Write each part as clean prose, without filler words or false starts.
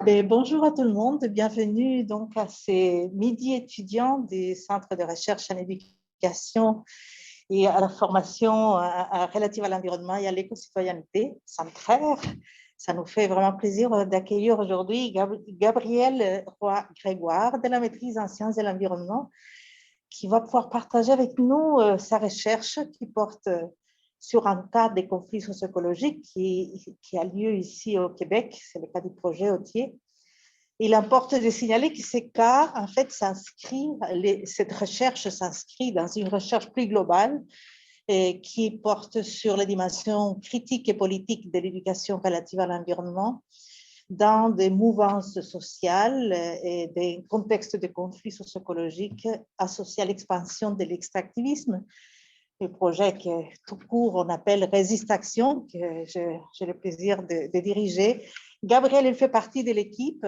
Bonjour à tout le monde, bienvenue donc à ces midis étudiants des centres de recherche en éducation et à la formation relative à l'environnement et à l'éco-citoyenneté, Centraire. Ça nous fait vraiment plaisir d'accueillir aujourd'hui Gabriel Roy-Grégoire de la maîtrise en sciences de l'environnement qui va pouvoir partager avec nous sa recherche qui porte sur un cas des conflits socio-écologiques qui a lieu ici au Québec, c'est le cas du projet Autier. Il importe de signaler que ces cas, en fait, cette recherche s'inscrit dans une recherche plus globale qui porte sur les dimensions critiques et politiques de l'éducation relative à l'environnement dans des mouvances sociales et des contextes de conflits socio-écologiques associés à l'expansion de l'extractivisme. Le projet que tout court on appelle Résiste Action, que j'ai le plaisir de diriger. Gabriel, il fait partie de l'équipe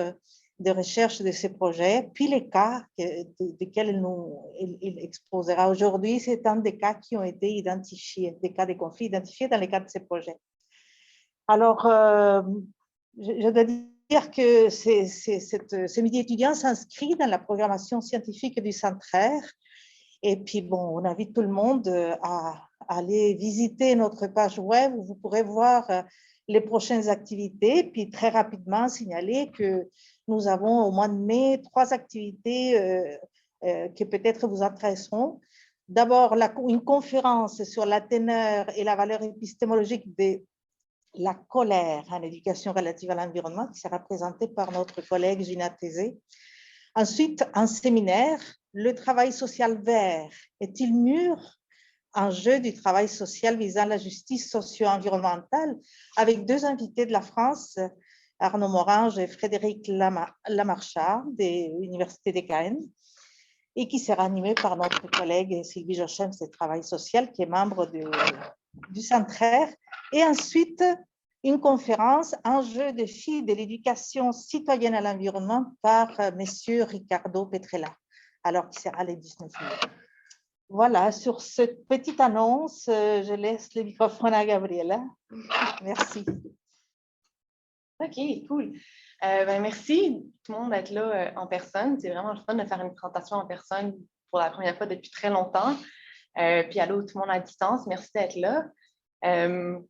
de recherche de ces projets. Puis les cas desquels il exposera aujourd'hui, c'est un des cas qui ont été identifiés, des cas de conflits identifiés dans le cadre de ces projets. Alors, je dois dire que ce midi étudiant s'inscrit dans la programmation scientifique du Centraire. Et puis, bon, on invite tout le monde à aller visiter notre page web où vous pourrez voir les prochaines activités. Puis, très rapidement, signaler que nous avons au mois de mai 3 activités qui peut-être vous intéresseront. D'abord, une conférence sur la teneur et la valeur épistémologique de la colère en éducation relative à l'environnement qui sera présentée par notre collègue Gina Tézé. Ensuite, un séminaire, le travail social vert est-il mûr? Enjeu du travail social visant la justice socio-environnementale, avec 2 invités de la France, Arnaud Morange et Frédéric Lamarchard, de l'Université de Caen, et qui sera animé par notre collègue Sylvie Jochem, de travail social, qui est membre du Centraire. Et ensuite, une conférence, Enjeux de filles de l'éducation citoyenne à l'environnement par monsieur Ricardo Petrella, alors qui sera le 19 mai. Voilà, sur cette petite annonce, je laisse le microphone à Gabriela. Merci. OK, cool. Merci tout le monde d'être là en personne. C'est vraiment le fun de faire une présentation en personne pour la première fois depuis très longtemps. Puis allô tout le monde à distance, merci d'être là.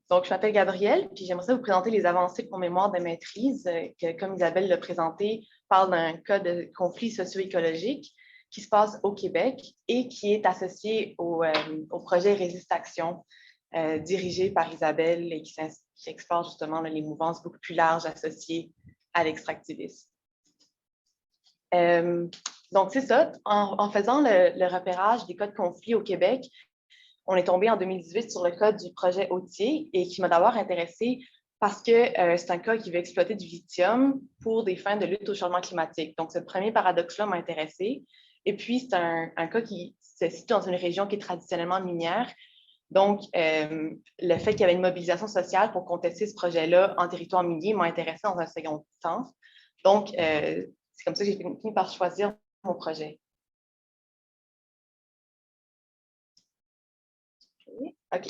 Donc, je m'appelle Gabrielle, puis j'aimerais vous présenter les avancées de mon mémoire de maîtrise, que, comme Isabelle l'a présenté, parle d'un cas de conflit socio-écologique qui se passe au Québec et qui est associé au projet Résiste Action, dirigé par Isabelle et qui explore justement les mouvances beaucoup plus larges associées à l'extractivisme. Donc, c'est ça. En faisant le repérage des cas de conflit au Québec, on est tombé en 2018 sur le cas du projet Autier et qui m'a d'abord intéressée parce que c'est un cas qui veut exploiter du lithium pour des fins de lutte au changement climatique. Donc, ce premier paradoxe-là m'a intéressée. Et puis, c'est un cas qui se situe dans une région qui est traditionnellement minière. Donc, le fait qu'il y avait une mobilisation sociale pour contester ce projet-là en territoire minier m'a intéressée dans un second sens. Donc, c'est comme ça que j'ai fini par choisir mon projet. OK.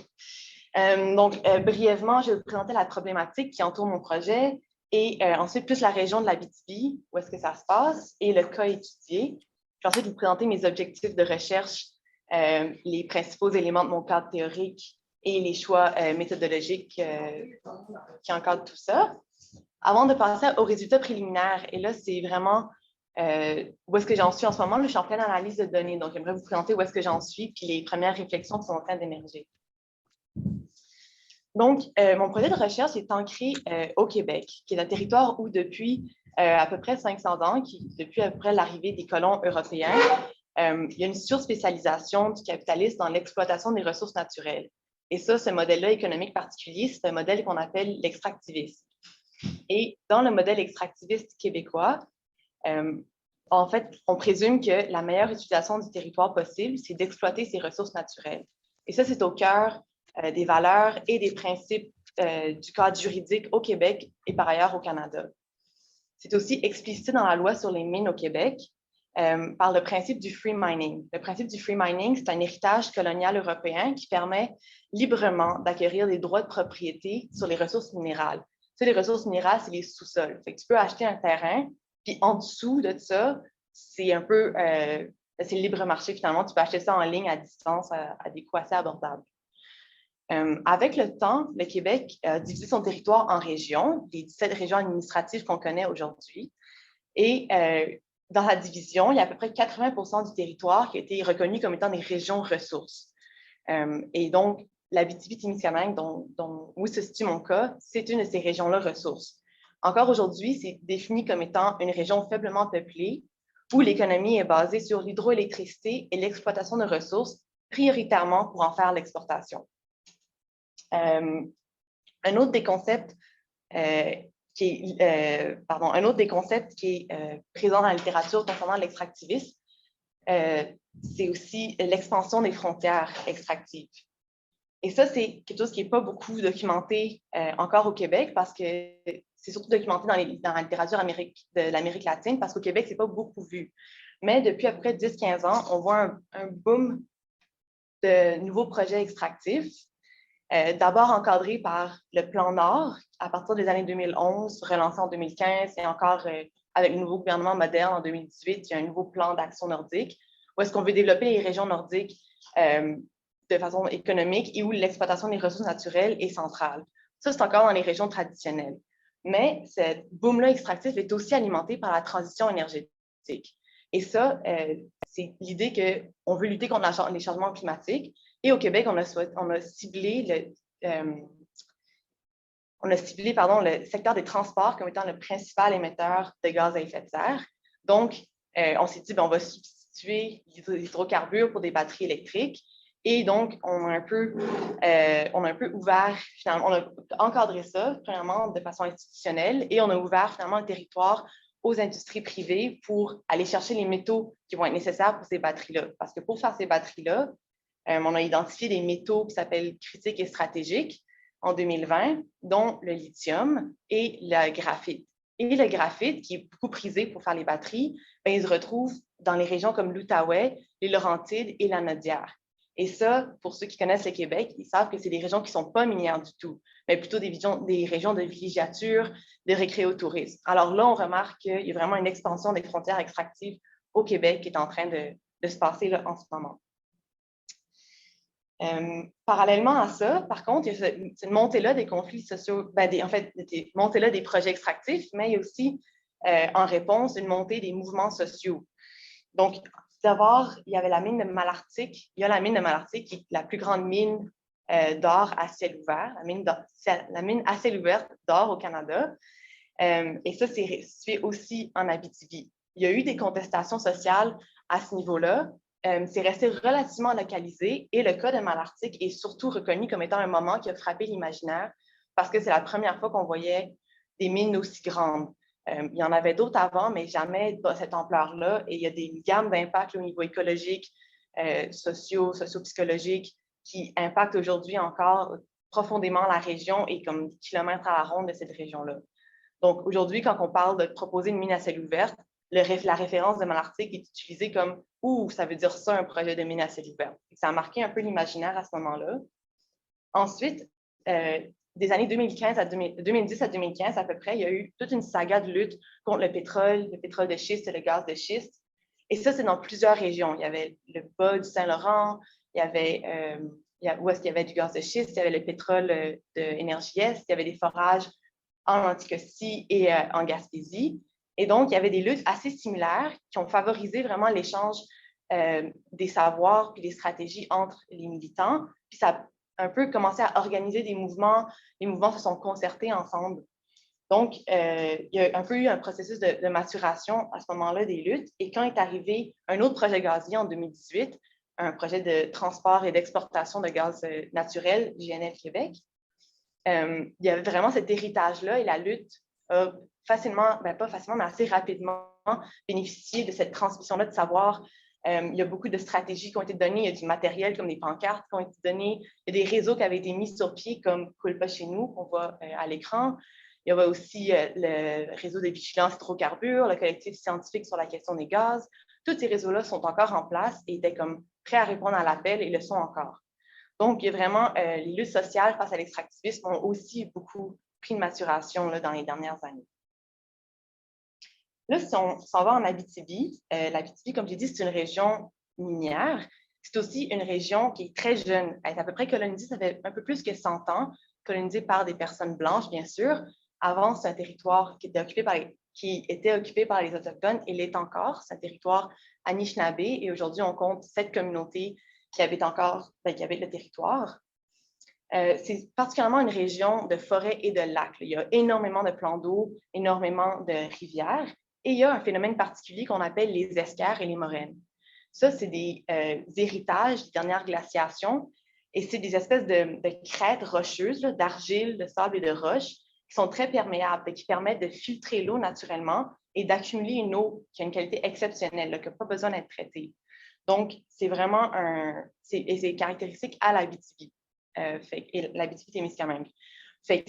Donc, brièvement, je vais vous présenter la problématique qui entoure mon projet et ensuite plus la région de l'Abitibi, où est-ce que ça se passe, et le cas étudié. Puis ensuite, vous présenter mes objectifs de recherche, les principaux éléments de mon cadre théorique et les choix méthodologiques qui encadrent tout ça. Avant de passer aux résultats préliminaires, et là, c'est vraiment où est-ce que j'en suis en ce moment. Je suis en pleine analyse de données, donc j'aimerais vous présenter où est-ce que j'en suis puis les premières réflexions qui sont en train d'émerger. Donc, mon projet de recherche est ancré au Québec, qui est un territoire où depuis à peu près 500 ans, depuis à peu près l'arrivée des colons européens, il y a une surspécialisation du capitalisme dans l'exploitation des ressources naturelles. Et ça, ce modèle-là économique particulier, c'est un modèle qu'on appelle l'extractivisme. Et dans le modèle extractiviste québécois, en fait, on présume que la meilleure utilisation du territoire possible, c'est d'exploiter ses ressources naturelles. Et ça, c'est au cœur des valeurs et des principes du cadre juridique au Québec et par ailleurs au Canada. C'est aussi explicité dans la loi sur les mines au Québec par le principe du free mining. Le principe du free mining, c'est un héritage colonial européen qui permet librement d'acquérir des droits de propriété sur les ressources minérales. sais, les ressources minérales, c'est les sous-sols. Fait que tu peux acheter un terrain, puis en dessous de ça, c'est un peu, c'est le libre marché finalement. Tu peux acheter ça en ligne à distance à des coûts assez abordables. Avec le temps, le Québec a divisé son territoire en régions, les 17 régions administratives qu'on connaît aujourd'hui. Et dans la division, il y a à peu près 80% du territoire qui a été reconnu comme étant des régions ressources. Et donc, l'Abitibi-Témiscamingue, où se situe mon cas, c'est une de ces régions-là ressources. Encore aujourd'hui, c'est défini comme étant une région faiblement peuplée où l'économie est basée sur l'hydroélectricité et l'exploitation de ressources, prioritairement pour en faire l'exportation. Un autre des concepts qui est présent dans la littérature concernant l'extractivisme, c'est aussi l'expansion des frontières extractives. Et ça, c'est quelque chose qui n'est pas beaucoup documenté encore au Québec parce que c'est surtout documenté dans la littérature de l'Amérique latine parce qu'au Québec, ce n'est pas beaucoup vu. Mais depuis à peu près 10-15 ans, on voit un boom de nouveaux projets extractifs. D'abord encadré par le Plan Nord à partir des années 2011, relancé en 2015 et encore avec le nouveau gouvernement moderne en 2018, il y a un nouveau plan d'action nordique où est-ce qu'on veut développer les régions nordiques de façon économique et où l'exploitation des ressources naturelles est centrale. Ça, c'est encore dans les régions traditionnelles. Mais ce boom-là extractif est aussi alimenté par la transition énergétique. Et ça, c'est l'idée qu'on veut lutter contre les changements climatiques. Et au Québec, on a ciblé le secteur des transports comme étant le principal émetteur de gaz à effet de serre. Donc, on s'est dit, on va substituer les hydrocarbures pour des batteries électriques. Et donc, on a un peu ouvert, finalement, on a encadré ça, premièrement, de façon institutionnelle, et on a ouvert finalement le territoire aux industries privées pour aller chercher les métaux qui vont être nécessaires pour ces batteries-là. Parce que pour faire ces batteries-là, on a identifié des métaux qui s'appellent critiques et stratégiques en 2020, dont le lithium et le graphite. Et le graphite, qui est beaucoup prisé pour faire les batteries, il se retrouve dans les régions comme l'Outaouais, les Laurentides et la Nodière. Et ça, pour ceux qui connaissent le Québec, ils savent que c'est des régions qui ne sont pas minières du tout, mais plutôt des régions de villégiature, de récréotourisme. Alors là, on remarque qu'il y a vraiment une expansion des frontières extractives au Québec qui est en train de se passer là, en ce moment. Parallèlement à ça, par contre, il y a cette montée-là des conflits sociaux, montée-là des projets extractifs, mais il y a aussi, en réponse, une montée des mouvements sociaux. Donc, d'abord, il y avait la mine de Malartic. Il y a la mine de Malartic, qui est la plus grande mine d'or à ciel ouvert, la mine à ciel ouvert d'or au Canada. Et ça, c'est situé aussi en Abitibi. Il y a eu des contestations sociales à ce niveau-là. C'est resté relativement localisé et le cas de Malartic est surtout reconnu comme étant un moment qui a frappé l'imaginaire parce que c'est la première fois qu'on voyait des mines aussi grandes. Il y en avait d'autres avant, mais jamais de cette ampleur-là. Et il y a des gammes d'impacts au niveau écologique, socio-psychologique qui impactent aujourd'hui encore profondément la région et comme kilomètres à la ronde de cette région-là. Donc aujourd'hui, quand on parle de proposer une mine à ciel ouvert, la référence de Malartic est utilisée comme « Ouh, ça veut dire ça, un projet de mine à ciel ouvert ». Ça a marqué un peu l'imaginaire à ce moment-là. Ensuite, des années 2010 à 2015 à peu près, il y a eu toute une saga de lutte contre le pétrole de schiste et le gaz de schiste. Et ça, c'est dans plusieurs régions. Il y avait le bas du Saint-Laurent, il y avait, où est-ce qu'il y avait du gaz de schiste, il y avait le pétrole de Énergie Est, il y avait des forages en Anticosti et en Gaspésie. Et donc, il y avait des luttes assez similaires qui ont favorisé vraiment l'échange des savoirs et des stratégies entre les militants. Puis ça a un peu commencé à organiser des mouvements. Les mouvements se sont concertés ensemble. Donc, il y a un peu eu un processus de maturation à ce moment-là des luttes. Et quand est arrivé un autre projet gazier en 2018, un projet de transport et d'exportation de gaz naturel, GNL Québec, il y avait vraiment cet héritage-là et la lutte a facilement, pas facilement, mais assez rapidement bénéficié de cette transmission-là de savoir. Il y a beaucoup de stratégies qui ont été données, il y a du matériel comme des pancartes qui ont été données, il y a des réseaux qui avaient été mis sur pied comme Coule pas chez nous, qu'on voit à l'écran. Il y avait aussi le réseau de vigilance hydrocarbures, le collectif scientifique sur la question des gaz. Tous ces réseaux-là sont encore en place et étaient comme prêts à répondre à l'appel et le sont encore. Donc, il y a vraiment les luttes sociales face à l'extractivisme ont aussi beaucoup pris de maturation là, dans les dernières années. Là, si on s'en va en Abitibi, l'Abitibi, comme j'ai dit, c'est une région minière. C'est aussi une région qui est très jeune. Elle est à peu près colonisée, ça fait un peu plus que 100 ans, colonisée par des personnes blanches, bien sûr. Avant, c'est un territoire qui était occupé par les Autochtones et l'est encore. C'est un territoire Anishinaabe et aujourd'hui, on compte 7 communautés qui habitent le territoire. C'est particulièrement une région de forêts et de lacs. Il y a énormément de plans d'eau, énormément de rivières et il y a un phénomène particulier qu'on appelle les escarres et les moraines. Ça, c'est des héritages des dernières glaciations et c'est des espèces de crêtes rocheuses, d'argile, de sable et de roche qui sont très perméables et qui permettent de filtrer l'eau naturellement et d'accumuler une eau qui a une qualité exceptionnelle, là, qui n'a pas besoin d'être traitée. Donc, c'est vraiment c'est caractéristique à l'Abitibi. Et l'Abitibi-Témiscamingue. C'est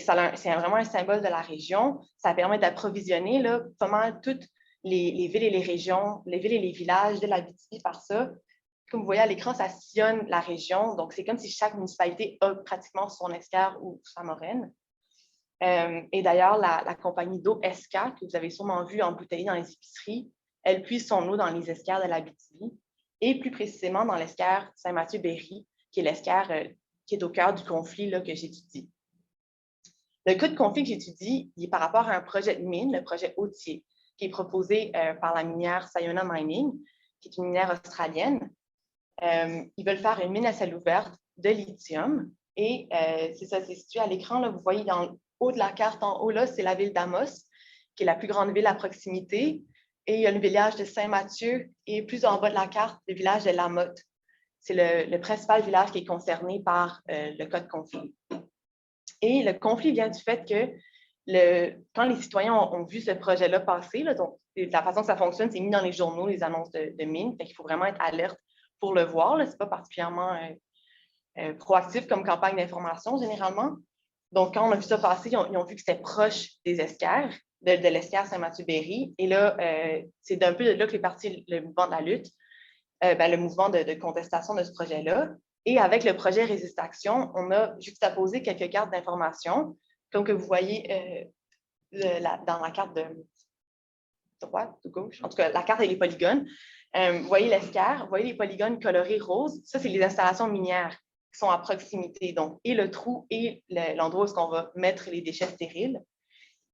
vraiment un symbole de la région. Ça permet d'approvisionner pas mal toutes les villes et les régions, les villes et les villages de l'Abitibi par ça. Comme vous voyez à l'écran, ça sillonne la région. Donc, c'est comme si chaque municipalité a pratiquement son escarre ou sa moraine. Et d'ailleurs, la compagnie d'eau ESCA, que vous avez sûrement vu embouteillée dans les épiceries, elle puise son eau dans les escarres de l'Abitibi et plus précisément dans l'escarre Saint-Mathieu-Berry, qui est l'escarre qui est au cœur du conflit là, que j'étudie. Le cas de conflit que j'étudie, il est par rapport à un projet de mine, le projet Autier, qui est proposé par la minière Sayona Mining, qui est une minière australienne. Ils veulent faire une mine à ciel ouvert de lithium. Et c'est ça, c'est situé à l'écran. Vous voyez dans le haut de la carte, en haut, là, c'est la ville d'Amos, qui est la plus grande ville à proximité. Et il y a le village de Saint-Mathieu et plus en bas de la carte, le village de Lamotte. C'est le principal village qui est concerné par le cas de conflit. Et le conflit vient du fait que quand les citoyens ont vu ce projet-là passer, là, donc, la façon que ça fonctionne, c'est mis dans les journaux, les annonces de mines. Il faut vraiment être alerte pour le voir. Ce n'est pas particulièrement proactif comme campagne d'information, généralement. Donc, quand on a vu ça passer, ils ont vu que c'était proche des escarres, de l'escarre Saint-Mathieu-Berry. Et là, c'est d'un peu de là que est parti le mouvement de la lutte. Le mouvement de contestation de ce projet-là. Et avec le projet Résiste Action, on a juxtaposé quelques cartes d'information, comme que vous voyez dans la carte de droite, de gauche, en tout cas, la carte et les polygones. Vous voyez l'escarre, vous voyez les polygones colorés roses. Ça, c'est les installations minières qui sont à proximité, donc, et le trou et l'endroit où est-ce qu'on va mettre les déchets stériles.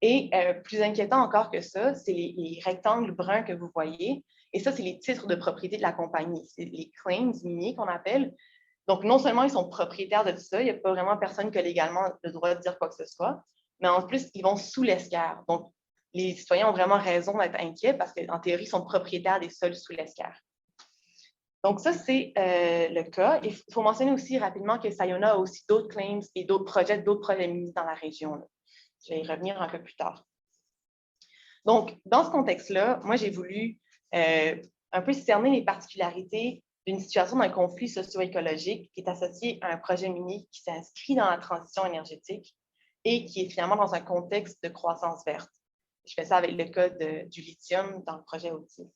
Et plus inquiétant encore que ça, c'est les rectangles bruns que vous voyez. Et ça, c'est les titres de propriété de la compagnie. C'est les claims miniers qu'on appelle. Donc, non seulement ils sont propriétaires de tout ça, il n'y a pas vraiment personne qui a légalement le droit de dire quoi que ce soit, mais en plus, ils vont sous l'escarre. Donc, les citoyens ont vraiment raison d'être inquiets parce qu'en théorie, ils sont propriétaires des sols sous l'escarre. Donc, ça, c'est le cas. Il faut mentionner aussi rapidement que Sayona a aussi d'autres claims et d'autres projets miniers dans la région. Là. Je vais y revenir un peu plus tard. Donc, dans ce contexte-là, moi, j'ai voulu un peu cerner les particularités d'une situation d'un conflit socio-écologique qui est associé à un projet minier qui s'inscrit dans la transition énergétique et qui est finalement dans un contexte de croissance verte. Je fais ça avec le cas du lithium dans le projet Autier.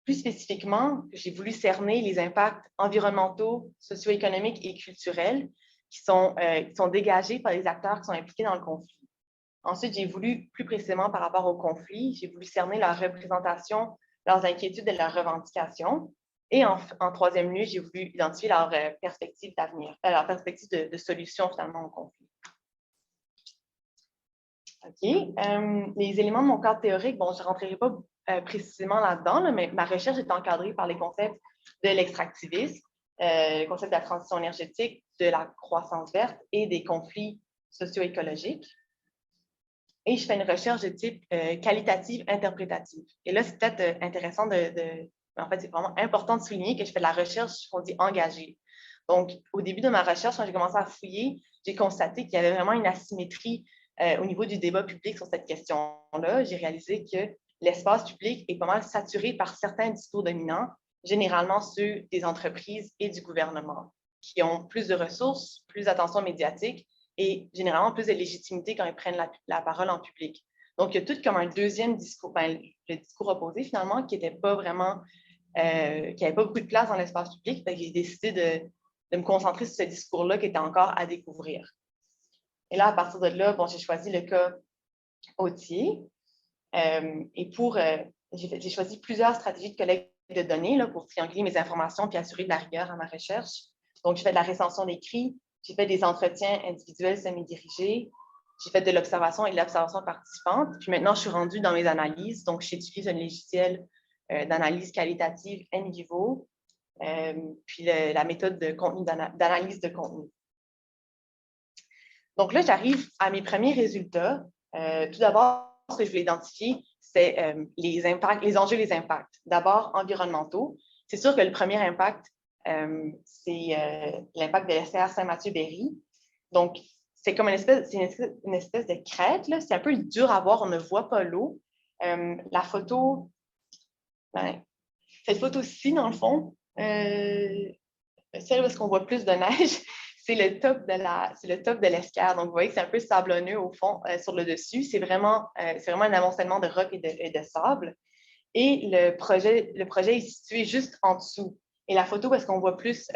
Plus spécifiquement, j'ai voulu cerner les impacts environnementaux, socio-économiques et culturels qui sont dégagés par les acteurs qui sont impliqués dans le conflit. Ensuite, j'ai voulu, plus précisément par rapport au conflit, j'ai voulu cerner leur représentation, leurs inquiétudes et leurs revendications. Et en troisième lieu, j'ai voulu identifier leur perspective d'avenir, leur perspective de solution finalement au conflit. OK. Les éléments de mon cadre théorique, bon, je ne rentrerai pas précisément là-dedans, là, mais ma recherche est encadrée par les concepts de l'extractivisme, le concept de la transition énergétique, de la croissance verte et des conflits socio-écologiques. Et je fais une recherche de type qualitative interprétative. Et là, c'est peut-être intéressant en fait, c'est vraiment important de souligner que je fais de la recherche qu'on dit engagée. Donc, au début de ma recherche, quand j'ai commencé à fouiller, j'ai constaté qu'il y avait vraiment une asymétrie au niveau du débat public sur cette question-là. J'ai réalisé que l'espace public est pas mal saturé par certains discours dominants, généralement ceux des entreprises et du gouvernement, qui ont plus de ressources, plus d'attention médiatique et généralement plus de légitimité quand ils prennent la parole en public. Donc, il y a tout comme un deuxième discours, le discours opposé finalement, qui n'était pas vraiment, qui n'avait pas beaucoup de place dans l'espace public. J'ai décidé de me concentrer sur ce discours-là qui était encore à découvrir. Et là, à partir de là, bon, j'ai choisi le cas Autier. Et j'ai choisi plusieurs stratégies de collecte de données là, pour trianguler mes informations puis assurer de la rigueur à ma recherche. Donc, j'ai fait de la récension d'écrits, j'ai fait des entretiens individuels semi-dirigés, j'ai fait de l'observation et de l'observation participante. Puis maintenant, je suis rendue dans mes analyses. Donc, j'utilise un logiciel d'analyse qualitative NVivo, puis la méthode de contenu d'analyse de contenu. Donc là, j'arrive à mes premiers résultats. Tout d'abord, ce que je voulais identifier, c'est les impacts, les enjeux et les impacts. D'abord, environnementaux. C'est sûr que le premier impact, c'est l'impact de l'SCR Saint-Mathieu-Berry. Donc, c'est comme une espèce de crête. C'est un peu dur à voir, on ne voit pas l'eau. La photo, cette photo-ci, dans le fond, celle où est-ce qu'on voit plus de neige, c'est le top de l'escarre. Donc, vous voyez que c'est un peu sablonneux au fond, sur le dessus. C'est vraiment un amoncellement de rocs et de sable. Et le projet est situé juste en dessous. Et la photo où est-ce qu'on voit plus,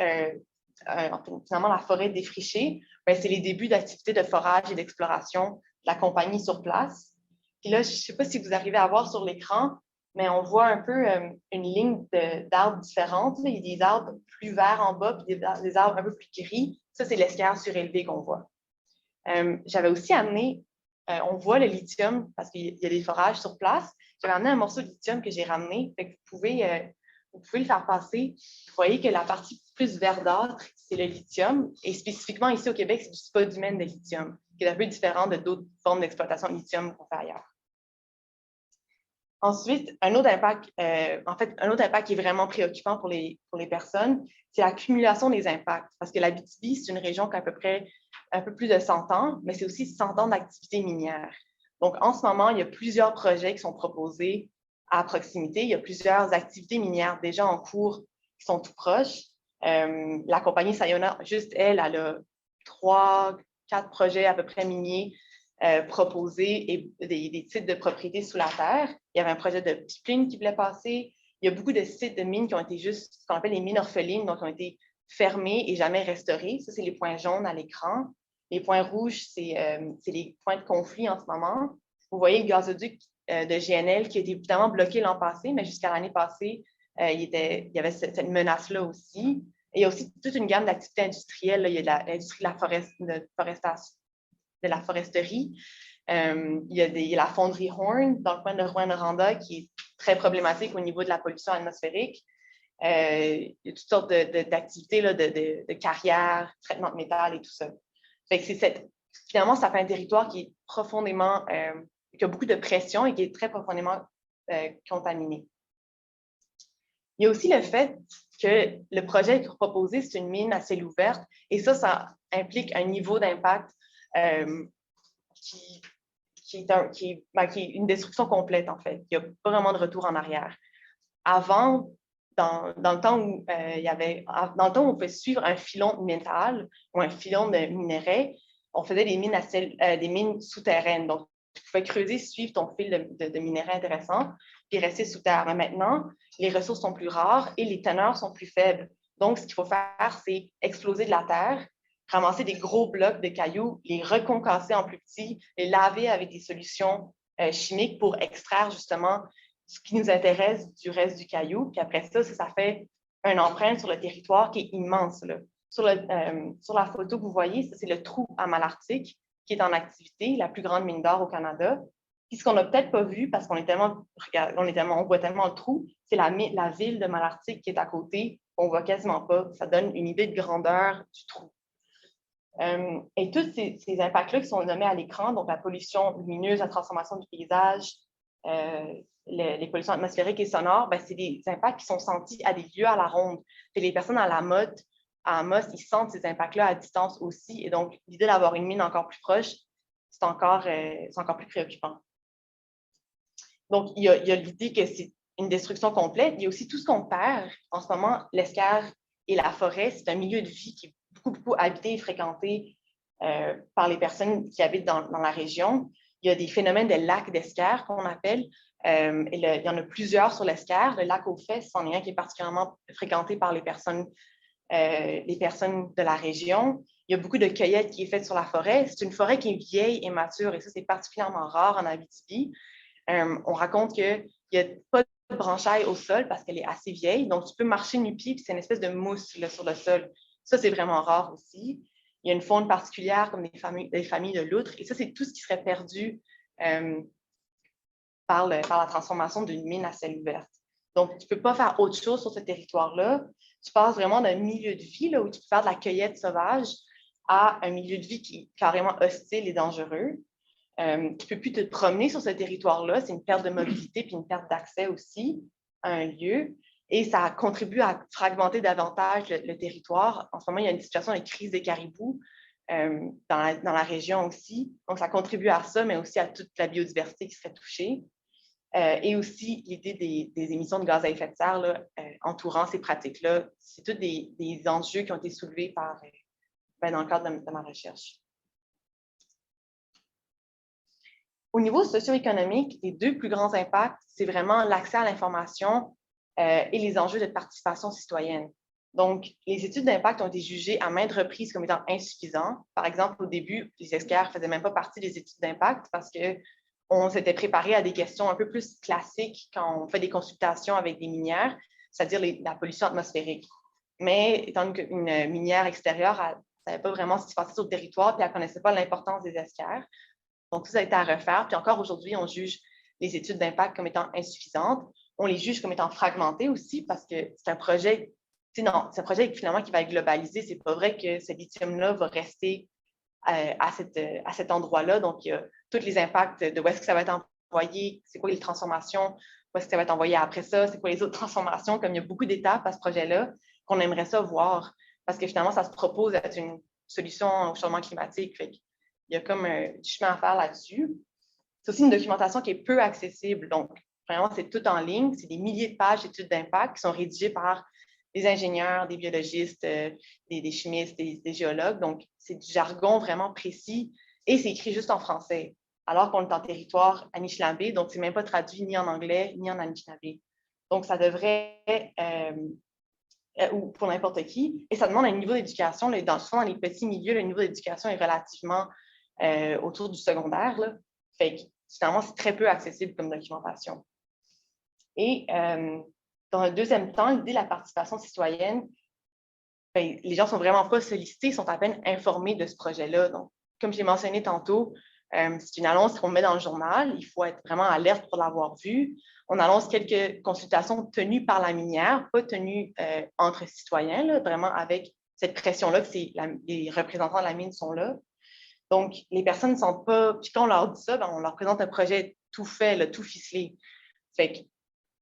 finalement, la forêt défrichée, c'est les débuts d'activités de forage et d'exploration de la compagnie sur place. Puis là, je ne sais pas si vous arrivez à voir sur l'écran, mais on voit un peu une ligne d'arbres différentes. Il y a des arbres plus verts en bas, puis des arbres un peu plus gris. Ça, c'est l'escarre surélevé qu'on voit. J'avais aussi amené, on voit le lithium, parce qu'il y a des forages sur place. J'avais amené un morceau de lithium que j'ai ramené. Fait que vous pouvez le faire passer. Vous voyez que la partie plus verdâtre, c'est le lithium. Et spécifiquement ici au Québec, c'est du spodumène de lithium, qui est un peu différent de d'autres formes d'exploitation de lithium qu'on fait ailleurs. Ensuite, un autre impact qui est vraiment préoccupant pour les personnes, c'est l'accumulation des impacts. Parce que l'Abitibi, c'est une région qui a à peu près un peu plus de 100 ans, mais c'est aussi 100 ans d'activité minière. Donc, en ce moment, il y a plusieurs projets qui sont proposés à proximité. Il y a plusieurs activités minières déjà en cours qui sont tout proches. La compagnie Sayona, juste elle a 3-4 projets à peu près miniers proposés et des titres de propriété sous la terre. Il y avait un projet de pipeline qui voulait passer. Il y a beaucoup de sites de mines qui ont été juste ce qu'on appelle les mines orphelines, donc qui ont été fermés et jamais restaurés. Ça, c'est les points jaunes à l'écran. Les points rouges, c'est les points de conflit en ce moment. Vous voyez le gazoduc de GNL qui a été évidemment bloqué l'an passé, mais jusqu'à l'année passée, il y avait cette menace-là aussi. Et il y a aussi toute une gamme d'activités industrielles. Là. Il y a l'industrie de la foresterie. Il y a la fonderie Horn dans le coin de Rouyn-Noranda qui est très problématique au niveau de la pollution atmosphérique. Il y a toutes sortes d'activités de carrière, traitement de métal et tout ça. Fait que finalement, ça fait un territoire qui est profondément, qui a beaucoup de pression et qui est très profondément contaminé. Il y a aussi le fait que le projet proposé, c'est une mine à ciel ouvert et ça implique un niveau d'impact qui est une destruction complète, en fait. Il n'y a pas vraiment de retour en arrière. Avant, dans le temps où on pouvait suivre un filon de métal ou un filon de minerai, on faisait des mines souterraines. Donc, tu pouvais creuser, suivre ton fil de minerai intéressant, puis rester sous terre. Mais maintenant, les ressources sont plus rares et les teneurs sont plus faibles. Donc, ce qu'il faut faire, c'est exploser de la terre, ramasser des gros blocs de cailloux, les reconcasser en plus petits, les laver avec des solutions chimiques pour extraire justement ce qui nous intéresse du reste du caillou. Puis après ça fait une empreinte sur le territoire qui est immense. Là. Sur la photo que vous voyez, ça, c'est le trou à Malartic qui est en activité, la plus grande mine d'or au Canada. Puis ce qu'on n'a peut-être pas vu, parce qu'on on voit tellement le trou, c'est la ville de Malartic qui est à côté, on ne voit quasiment pas. Ça donne une idée de grandeur du trou. Et tous ces impacts-là qui sont nommés à l'écran, donc la pollution lumineuse, la transformation du paysage, les pollutions atmosphériques et sonores, c'est des impacts qui sont sentis à des lieux à la ronde. Et les personnes à Amos, ils sentent ces impacts-là à distance aussi. Et donc, l'idée d'avoir une mine encore plus proche, c'est encore plus préoccupant. Donc, il y a l'idée que c'est une destruction complète. Il y a aussi tout ce qu'on perd. En ce moment, l'escarre et la forêt, c'est un milieu de vie qui est beaucoup habité et fréquenté par les personnes qui habitent dans la région. Il y a des phénomènes de lacs d'escarre qu'on appelle. Il y en a plusieurs sur l'escarre. Le lac aux Fesses, c'en est un qui est particulièrement fréquenté par les personnes de la région. Il y a beaucoup de cueillette qui est faite sur la forêt. C'est une forêt qui est vieille et mature, et ça, c'est particulièrement rare en Abitibi. On raconte qu'il n'y a pas de branchaille au sol parce qu'elle est assez vieille, donc tu peux marcher nu-pied, puis c'est une espèce de mousse là, sur le sol. Ça, c'est vraiment rare aussi. Il y a une faune particulière comme des familles de loutres, et ça, c'est tout ce qui serait perdu par la transformation d'une mine à ciel ouvert. Donc, tu ne peux pas faire autre chose sur ce territoire-là. Tu passes vraiment d'un milieu de vie là, où tu peux faire de la cueillette sauvage à un milieu de vie qui est carrément hostile et dangereux. Tu ne peux plus te promener sur ce territoire-là. C'est une perte de mobilité puis une perte d'accès aussi à un lieu. Et ça contribue à fragmenter davantage le territoire. En ce moment, il y a une situation de crise des caribous dans la région aussi. Donc, ça contribue à ça, mais aussi à toute la biodiversité qui serait touchée. Et aussi l'idée des émissions de gaz à effet de serre là, entourant ces pratiques-là. C'est tous des enjeux qui ont été soulevés dans le cadre de ma recherche. Au niveau socio-économique, les deux plus grands impacts, c'est vraiment l'accès à l'information et les enjeux de participation citoyenne. Donc, les études d'impact ont été jugées à maintes reprises comme étant insuffisantes. Par exemple, au début, les SCR ne faisaient même pas partie des études d'impact parce qu'on s'était préparé à des questions un peu plus classiques quand on fait des consultations avec des minières, c'est-à-dire la pollution atmosphérique. Mais étant une minière extérieure, elle ne savait pas vraiment ce qui se passait sur le territoire, puis elle ne connaissait pas l'importance des SCR. Donc, ça a été à refaire. Puis encore aujourd'hui, on juge les études d'impact comme étant insuffisantes. On les juge comme étant fragmentées aussi parce que c'est un projet, c'est un projet finalement qui va être globalisé. C'est pas vrai que ce lithium-là va rester à cet endroit-là. Donc, il y a tous les impacts de où est-ce que ça va être envoyé, c'est quoi les transformations, où est-ce que ça va être envoyé après ça, c'est quoi les autres transformations. Comme il y a beaucoup d'étapes à ce projet-là qu'on aimerait ça voir parce que finalement, ça se propose d'être une solution au changement climatique. Fait il y a comme du chemin à faire là-dessus. C'est aussi une documentation qui est peu accessible. Donc, vraiment, c'est tout en ligne. C'est des milliers de pages d'études d'impact qui sont rédigées par des ingénieurs, des biologistes, des chimistes, des géologues. Donc, c'est du jargon vraiment précis et c'est écrit juste en français, alors qu'on est en territoire anishinaabe, donc c'est même pas traduit ni en anglais ni en anishinaabe. Donc, ça devrait ou pour n'importe qui. Et ça demande un niveau d'éducation. Souvent, dans les petits milieux, le niveau d'éducation est relativement autour du secondaire. Là. Fait que finalement, c'est très peu accessible comme documentation. Et dans un deuxième temps, l'idée de la participation citoyenne, ben, les gens ne sont vraiment pas sollicités, ils sont à peine informés de ce projet-là. Donc, comme je l'ai mentionné tantôt, c'est une annonce qu'on met dans le journal. Il faut être vraiment alerte pour l'avoir vue. On annonce quelques consultations tenues par la minière, pas tenues entre citoyens, là, vraiment avec cette pression-là que les représentants de la mine sont là. Donc, les personnes ne sont pas... Puis quand on leur dit ça, ben, on leur présente un projet tout fait, là, tout ficelé. Fait que,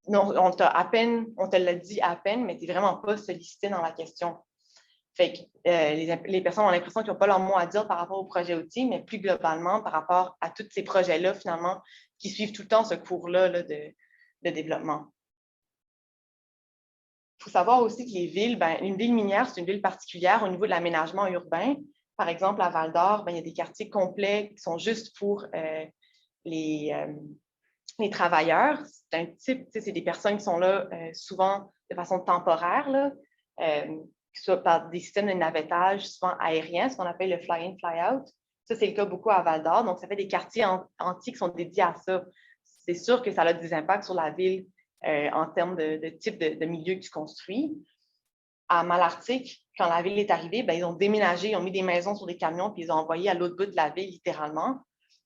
non, on te l'a dit à peine, mais tu n'es vraiment pas sollicité dans la question. Fait que les personnes ont l'impression qu'ils n'ont pas leur mot à dire par rapport au projet outil, mais plus globalement par rapport à tous ces projets-là, finalement, qui suivent tout le temps ce cours-là là, de développement. Il faut savoir aussi que les villes, ben, une ville minière, c'est une ville particulière au niveau de l'aménagement urbain. Par exemple, à Val-d'Or, ben, il y a des quartiers complets qui sont juste pour les travailleurs. C'est un type, c'est des personnes qui sont là souvent de façon temporaire, là, que ce soit par des systèmes de navettage, souvent aériens, ce qu'on appelle le fly-in, fly-out. Ça, c'est le cas beaucoup à Val-d'Or. Donc, ça fait des quartiers entiers qui sont dédiés à ça. C'est sûr que ça a des impacts sur la ville en termes de type de milieu que tu construis. À Malartic, quand la ville est arrivée, ben, ils ont déménagé, ils ont mis des maisons sur des camions, puis ils ont envoyé à l'autre bout de la ville, littéralement.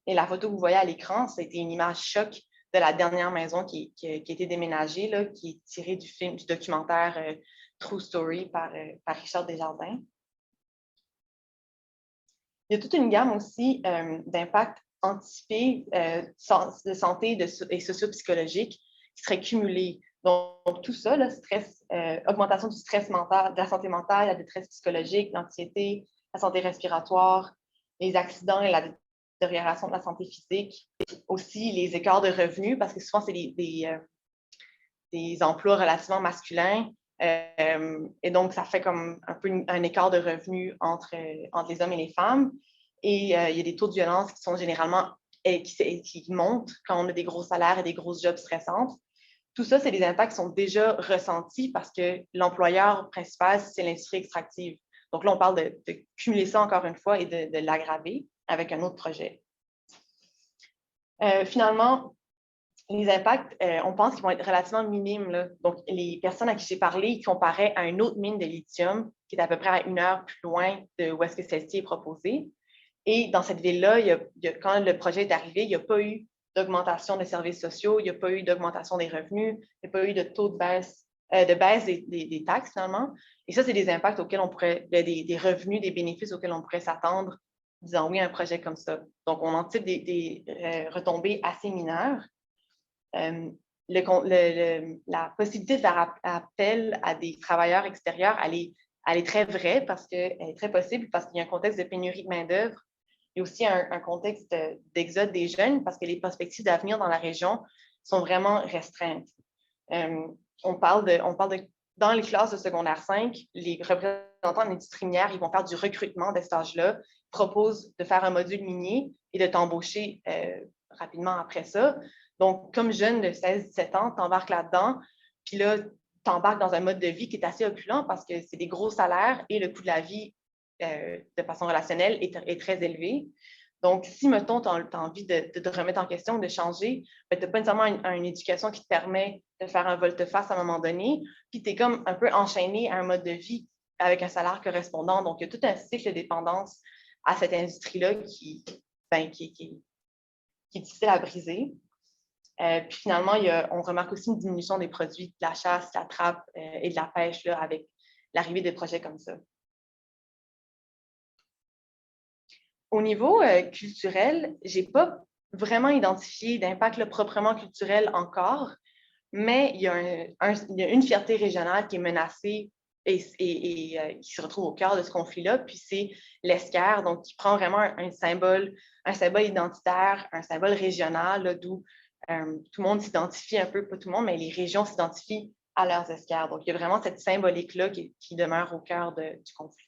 Et la photo que vous voyez à l'écran, c'était une image choc de la dernière maison qui a été déménagée, là, qui est tirée du documentaire True Story par Richard Desjardins. Il y a toute une gamme aussi d'impacts anticipés de santé et socio-psychologiques qui seraient cumulés. Donc, tout ça, le stress, augmentation du stress mental, de la santé mentale, la détresse psychologique, l'anxiété, la santé respiratoire, les accidents et la détérioration de la santé physique, aussi les écarts de revenus, parce que souvent, c'est des emplois relativement masculins. Et donc, ça fait comme un peu un écart de revenus entre les hommes et les femmes. Et il y a des taux de violence qui sont généralement qui montent quand on a des gros salaires et des grosses jobs stressantes. Tout ça, c'est des impacts qui sont déjà ressentis parce que l'employeur principal, c'est l'industrie extractive. Donc là, on parle de cumuler ça encore une fois et de l'aggraver avec un autre projet. Finalement, les impacts, on pense qu'ils vont être relativement minimes, là. Donc, les personnes à qui j'ai parlé, ils comparaient à une autre mine de lithium qui est à peu près à 1 heure plus loin de où est-ce que celle-ci est proposée. Et dans cette ville-là, quand le projet est arrivé, il n'y a pas eu d'augmentation des services sociaux, il n'y a pas eu d'augmentation des revenus, il n'y a pas eu de taux de baisse des taxes, finalement. Et ça, c'est des impacts auxquels on pourrait, des revenus, des bénéfices auxquels on pourrait s'attendre, disant oui à un projet comme ça. Donc, on anticipe des retombées assez mineures. La possibilité de faire appel à des travailleurs extérieurs, elle est très vraie parce qu'elle est très possible parce qu'il y a un contexte de pénurie de main-d'œuvre. Il y a aussi un contexte d'exode des jeunes parce que les perspectives d'avenir dans la région sont vraiment restreintes. On parle de dans les classes de secondaire 5, les représentants de l'industrie minière, ils vont faire du recrutement de cet âge-là, proposent de faire un module minier et de t'embaucher rapidement après ça. Donc, comme jeune de 16-17 ans, tu embarques là-dedans, puis là, tu embarques dans un mode de vie qui est assez opulent parce que c'est des gros salaires et le coût de la vie de façon relationnelle est très élevé. Donc, si, mettons, tu as envie de te remettre en question, de changer, ben, tu n'as pas nécessairement une éducation qui te permet de faire un volte-face à un moment donné, puis tu es comme un peu enchaîné à un mode de vie avec un salaire correspondant. Donc, il y a tout un cycle de dépendance à cette industrie-là qui est difficile à briser. Puis finalement, on remarque aussi une diminution des produits de la chasse, de la trappe et de la pêche là, avec l'arrivée de projets comme ça. Au niveau culturel, je n'ai pas vraiment identifié d'impact proprement culturel encore, mais il y a une fierté régionale qui est menacée et qui se retrouve au cœur de ce conflit-là, puis c'est l'Esquerre, donc qui prend vraiment un symbole identitaire, un symbole régional, d'où tout le monde s'identifie un peu, pas tout le monde, mais les régions s'identifient à leurs esquerres. Donc, il y a vraiment cette symbolique-là qui demeure au cœur du conflit.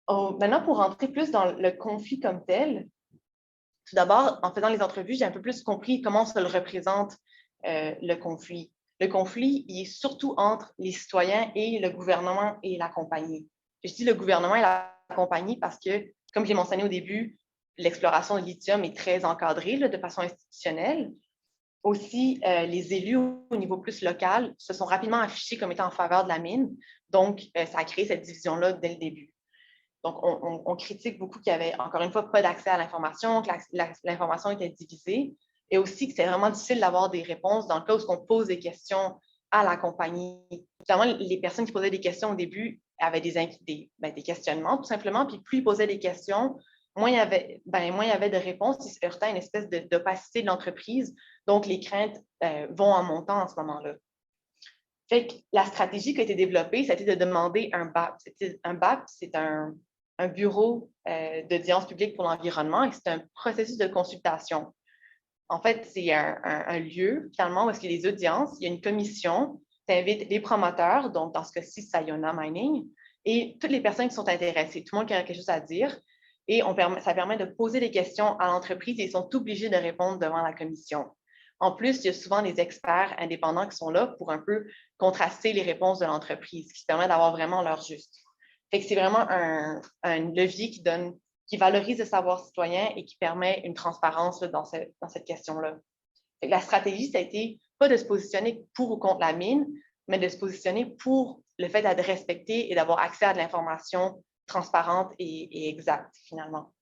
Maintenant, pour rentrer plus dans le conflit comme tel, tout d'abord, en faisant les entrevues, j'ai un peu plus compris comment se le représente le conflit. Le conflit, il est surtout entre les citoyens et le gouvernement et la compagnie. Je dis le gouvernement et la compagnie parce que, comme je l'ai mentionné au début, l'exploration de lithium est très encadrée là, de façon institutionnelle. Aussi, les élus au niveau plus local se sont rapidement affichés comme étant en faveur de la mine. Donc, ça a créé cette division-là dès le début. Donc, on critique beaucoup qu'il y avait, encore une fois, pas d'accès à l'information, que l'information était divisée et aussi que c'est vraiment difficile d'avoir des réponses dans le cas où on pose des questions à la compagnie. Finalement, les personnes qui posaient des questions au début avaient des questionnements, tout simplement, puis plus ils posaient des questions, moins il y avait de réponses, ils se heurtaient à une espèce d'opacité de l'entreprise. Donc, les craintes vont en montant en ce moment-là. Fait que la stratégie qui a été développée, c'était de demander un BAP. Un BAP, c'est un bureau d'audience publique pour l'environnement et c'est un processus de consultation. En fait, c'est un lieu, finalement, où est-ce qu'il y a des audiences, il y a une commission, tu invites les promoteurs, donc dans ce cas-ci, Sayona Mining, et toutes les personnes qui sont intéressées, tout le monde qui a quelque chose à dire, et ça permet de poser des questions à l'entreprise et ils sont obligés de répondre devant la commission. En plus, il y a souvent des experts indépendants qui sont là pour un peu contraster les réponses de l'entreprise, qui permet d'avoir vraiment l'heure juste. Fait que c'est vraiment un levier qui valorise le savoir citoyen et qui permet une transparence là, dans cette question-là. La stratégie, ça a été pas de se positionner pour ou contre la mine, mais de se positionner pour le fait de respecter et d'avoir accès à de l'information transparente et exacte, finalement.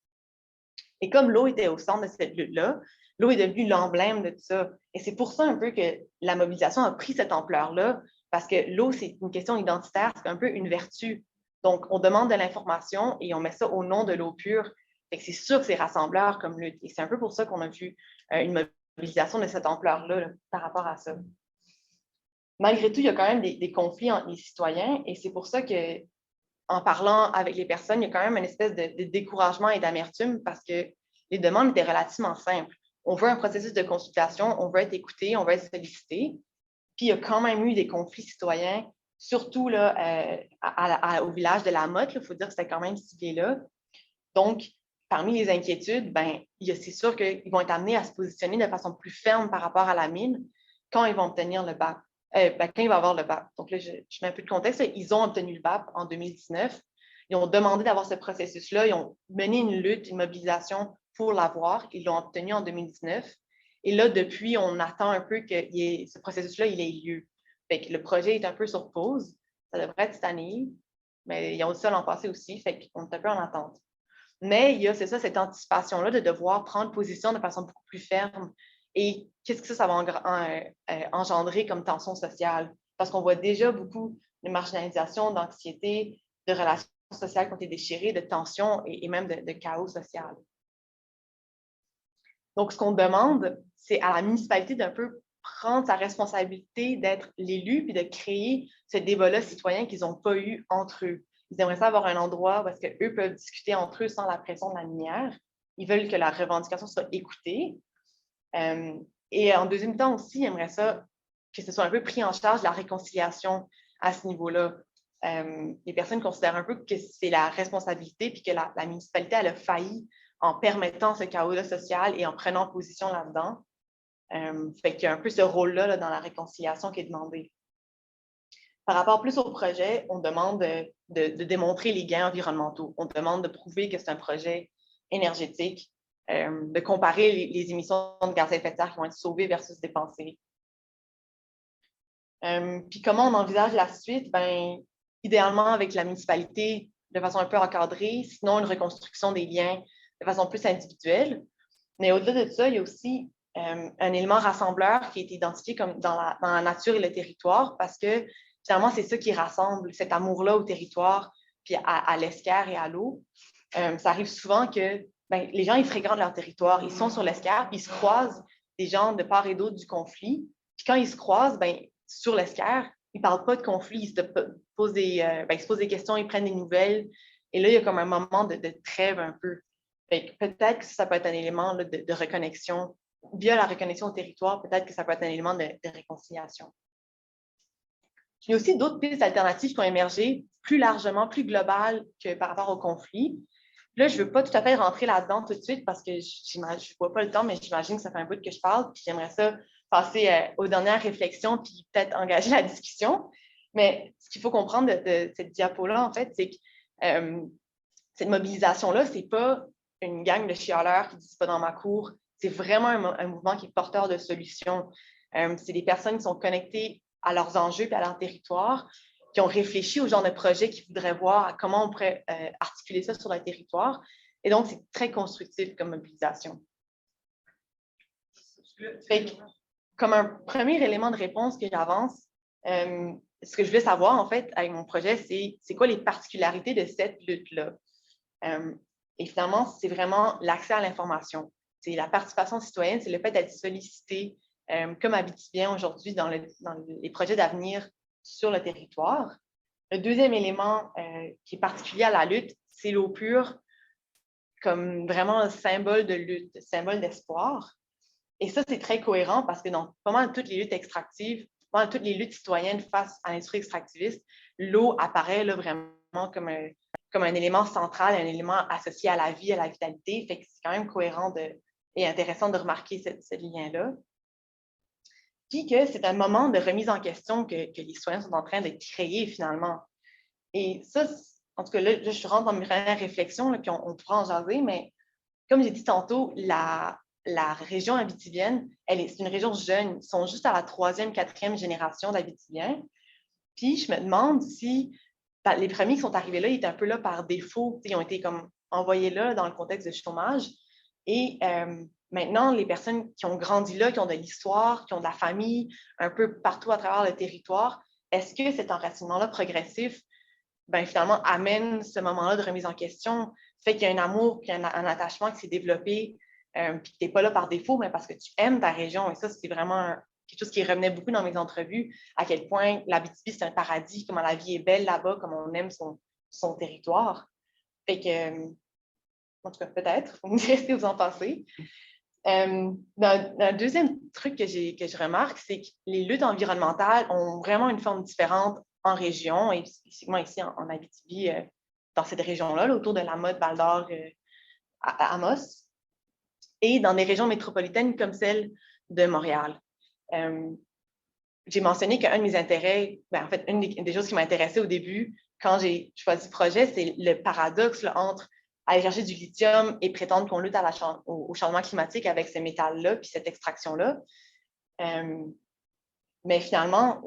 Et comme l'eau était au centre de cette lutte-là, l'eau est devenue l'emblème de tout ça. Et c'est pour ça un peu que la mobilisation a pris cette ampleur-là, parce que l'eau, c'est une question identitaire, c'est un peu une vertu. Donc, on demande de l'information et on met ça au nom de l'eau pure. C'est sûr que c'est rassembleur comme lutte. Et c'est un peu pour ça qu'on a vu une mobilisation de cette ampleur-là là, par rapport à ça. Malgré tout, il y a quand même des conflits entre les citoyens et c'est pour ça que, en parlant avec les personnes, il y a quand même une espèce de découragement et d'amertume parce que les demandes étaient relativement simples. On veut un processus de consultation, on veut être écouté, on veut être sollicité. Puis il y a quand même eu des conflits citoyens, surtout là, au village de la Motte. Il faut dire que c'était quand même ciblé là. Donc, parmi les inquiétudes, c'est sûr qu'ils vont être amenés à se positionner de façon plus ferme par rapport à la mine quand ils vont obtenir le BAP. quand il va avoir le BAP. Donc là, je mets un peu de contexte. Ils ont obtenu le BAP en 2019. Ils ont demandé d'avoir ce processus-là. Ils ont mené une lutte, une mobilisation pour l'avoir. Ils l'ont obtenu en 2019. Et là, depuis, on attend un peu que ce processus-là il ait lieu. Fait que le projet est un peu sur pause. Ça devrait être cette année, mais ils ont dit ça l'an passé aussi. Fait qu'on est un peu en attente. Mais il y a, c'est ça, cette anticipation-là de devoir prendre position de façon beaucoup plus ferme. Et qu'est-ce que ça va engendrer comme tension sociale? Parce qu'on voit déjà beaucoup de marginalisation, d'anxiété, de relations sociales qui ont été déchirées, de tensions et même de chaos social. Donc, ce qu'on demande, c'est à la municipalité d'un peu prendre sa responsabilité d'être l'élu puis de créer ce débat-là citoyen qu'ils n'ont pas eu entre eux. Ils aimeraient ça avoir un endroit où qu'eux peuvent discuter entre eux sans la pression de la lumière. Ils veulent que la revendication soit écoutée. Et en deuxième temps aussi, ils aimeraient ça que ce soit un peu pris en charge la réconciliation à ce niveau-là. Les personnes considèrent un peu que c'est la responsabilité puis que la municipalité elle a failli en permettant ce chaos-là social et en prenant position là-dedans. Fait qu'il y a un peu ce rôle-là là, dans la réconciliation qui est demandé. Par rapport plus au projet, on demande de démontrer les gains environnementaux. On demande de prouver que c'est un projet énergétique, de comparer les émissions de gaz à effet de serre qui vont être sauvées versus dépensées. Puis comment on envisage la suite? Ben, idéalement avec la municipalité de façon un peu encadrée, sinon une reconstruction des liens de façon plus individuelle. Mais au-delà de ça, il y a aussi un élément rassembleur qui est identifié comme dans la nature et le territoire parce que finalement, c'est ça qui rassemble cet amour-là au territoire, puis à l'esquerre et à l'eau. Ça arrive souvent que les gens, ils fréquentent leur territoire, ils sont sur l'esquerre, puis ils se croisent des gens de part et d'autre du conflit. Puis quand ils se croisent, sur l'esquerre, ils ne parlent pas de conflit, ils se posent des questions, ils prennent des nouvelles. Et là, il y a comme un moment de trêve un peu. Peut-être que ça peut être un élément là, de reconnexion. Via la reconnexion au territoire, peut-être que ça peut être un élément de réconciliation. Il y a aussi d'autres pistes alternatives qui ont émergé plus largement, plus globales que par rapport au conflit. Là, je ne veux pas tout à fait rentrer là-dedans tout de suite parce que je ne vois pas le temps, mais j'imagine que ça fait un bout que je parle. Puis j'aimerais ça passer aux dernières réflexions puis peut-être engager la discussion. Mais ce qu'il faut comprendre de cette diapo-là, en fait, c'est que cette mobilisation-là, ce n'est pas une gang de chialeurs qui disent pas dans ma cour. C'est vraiment un mouvement qui est porteur de solutions. C'est des personnes qui sont connectées à leurs enjeux et à leur territoire, qui ont réfléchi au genre de projet qu'ils voudraient voir, à comment on pourrait articuler ça sur leur territoire. Et donc, c'est très constructif comme mobilisation. Fait que, comme un premier élément de réponse que j'avance, ce que je voulais savoir, en fait, avec mon projet, c'est quoi les particularités de cette lutte-là? Et finalement, c'est vraiment l'accès à l'information. C'est la participation citoyenne, c'est le fait d'être sollicité comme Abitibien aujourd'hui dans les projets d'avenir sur le territoire. Le deuxième élément qui est particulier à la lutte, c'est l'eau pure comme vraiment un symbole de lutte, symbole d'espoir. Et ça, c'est très cohérent parce que dans pas mal toutes les luttes extractives, pas mal toutes les luttes citoyennes face à l'industrie extractiviste, l'eau apparaît là, vraiment comme un élément central, un élément associé à la vie, à la vitalité. Fait que c'est quand même cohérent et intéressant de remarquer ce lien-là. Puis que c'est un moment de remise en question que les citoyens sont en train de créer finalement. Et ça, en tout cas, là je rentre dans mes premières réflexions, là, puis on pourra en jaser, mais comme j'ai dit tantôt, la région abitibienne, c'est une région jeune. Ils sont juste à la 3e, 4e génération d'Abitibiens. Puis je me demande si les premiers qui sont arrivés là, ils étaient un peu là par défaut. Ils ont été comme envoyés là dans le contexte de chômage. Et maintenant, les personnes qui ont grandi là, qui ont de l'histoire, qui ont de la famille, un peu partout à travers le territoire, est-ce que cet enracinement-là progressif, finalement, amène ce moment-là de remise en question, fait qu'il y a un amour, qu'il y a un attachement qui s'est développé, puis que tu n'es pas là par défaut, mais parce que tu aimes ta région. Et ça, c'est vraiment quelque chose qui revenait beaucoup dans mes entrevues, à quel point l'Abitibi, c'est un paradis, comment la vie est belle là-bas, comment on aime son territoire. Fait que, en tout cas, peut-être, vous me direz ce que vous en pensez. Un deuxième truc que je remarque, c'est que les luttes environnementales ont vraiment une forme différente en région, et spécifiquement ici en Abitibi, dans cette région-là, autour de la Motte, Val-d'Or, à Amos, et dans des régions métropolitaines comme celle de Montréal. j'ai mentionné qu'un de mes intérêts, en fait, une des choses qui m'a intéressée au début, quand j'ai choisi le projet, c'est le paradoxe là, entre aller chercher du lithium et prétendre qu'on lutte au changement climatique avec ce métal-là, puis cette extraction-là. Mais finalement,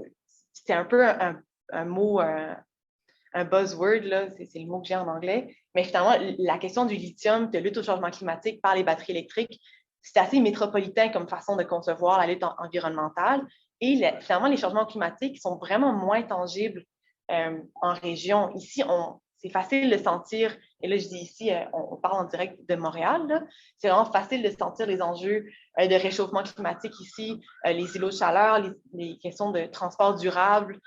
c'était un peu un mot, un buzzword, là, c'est le mot que j'ai en anglais. Mais finalement, la question du lithium, de lutte au changement climatique par les batteries électriques, c'est assez métropolitain comme façon de concevoir la lutte environnementale. Et finalement, les changements climatiques sont vraiment moins tangibles en région. Ici, c'est facile de sentir, et là je dis ici, on parle en direct de Montréal, c'est vraiment facile de sentir les enjeux de réchauffement climatique ici, les îlots de chaleur, les questions de transport durable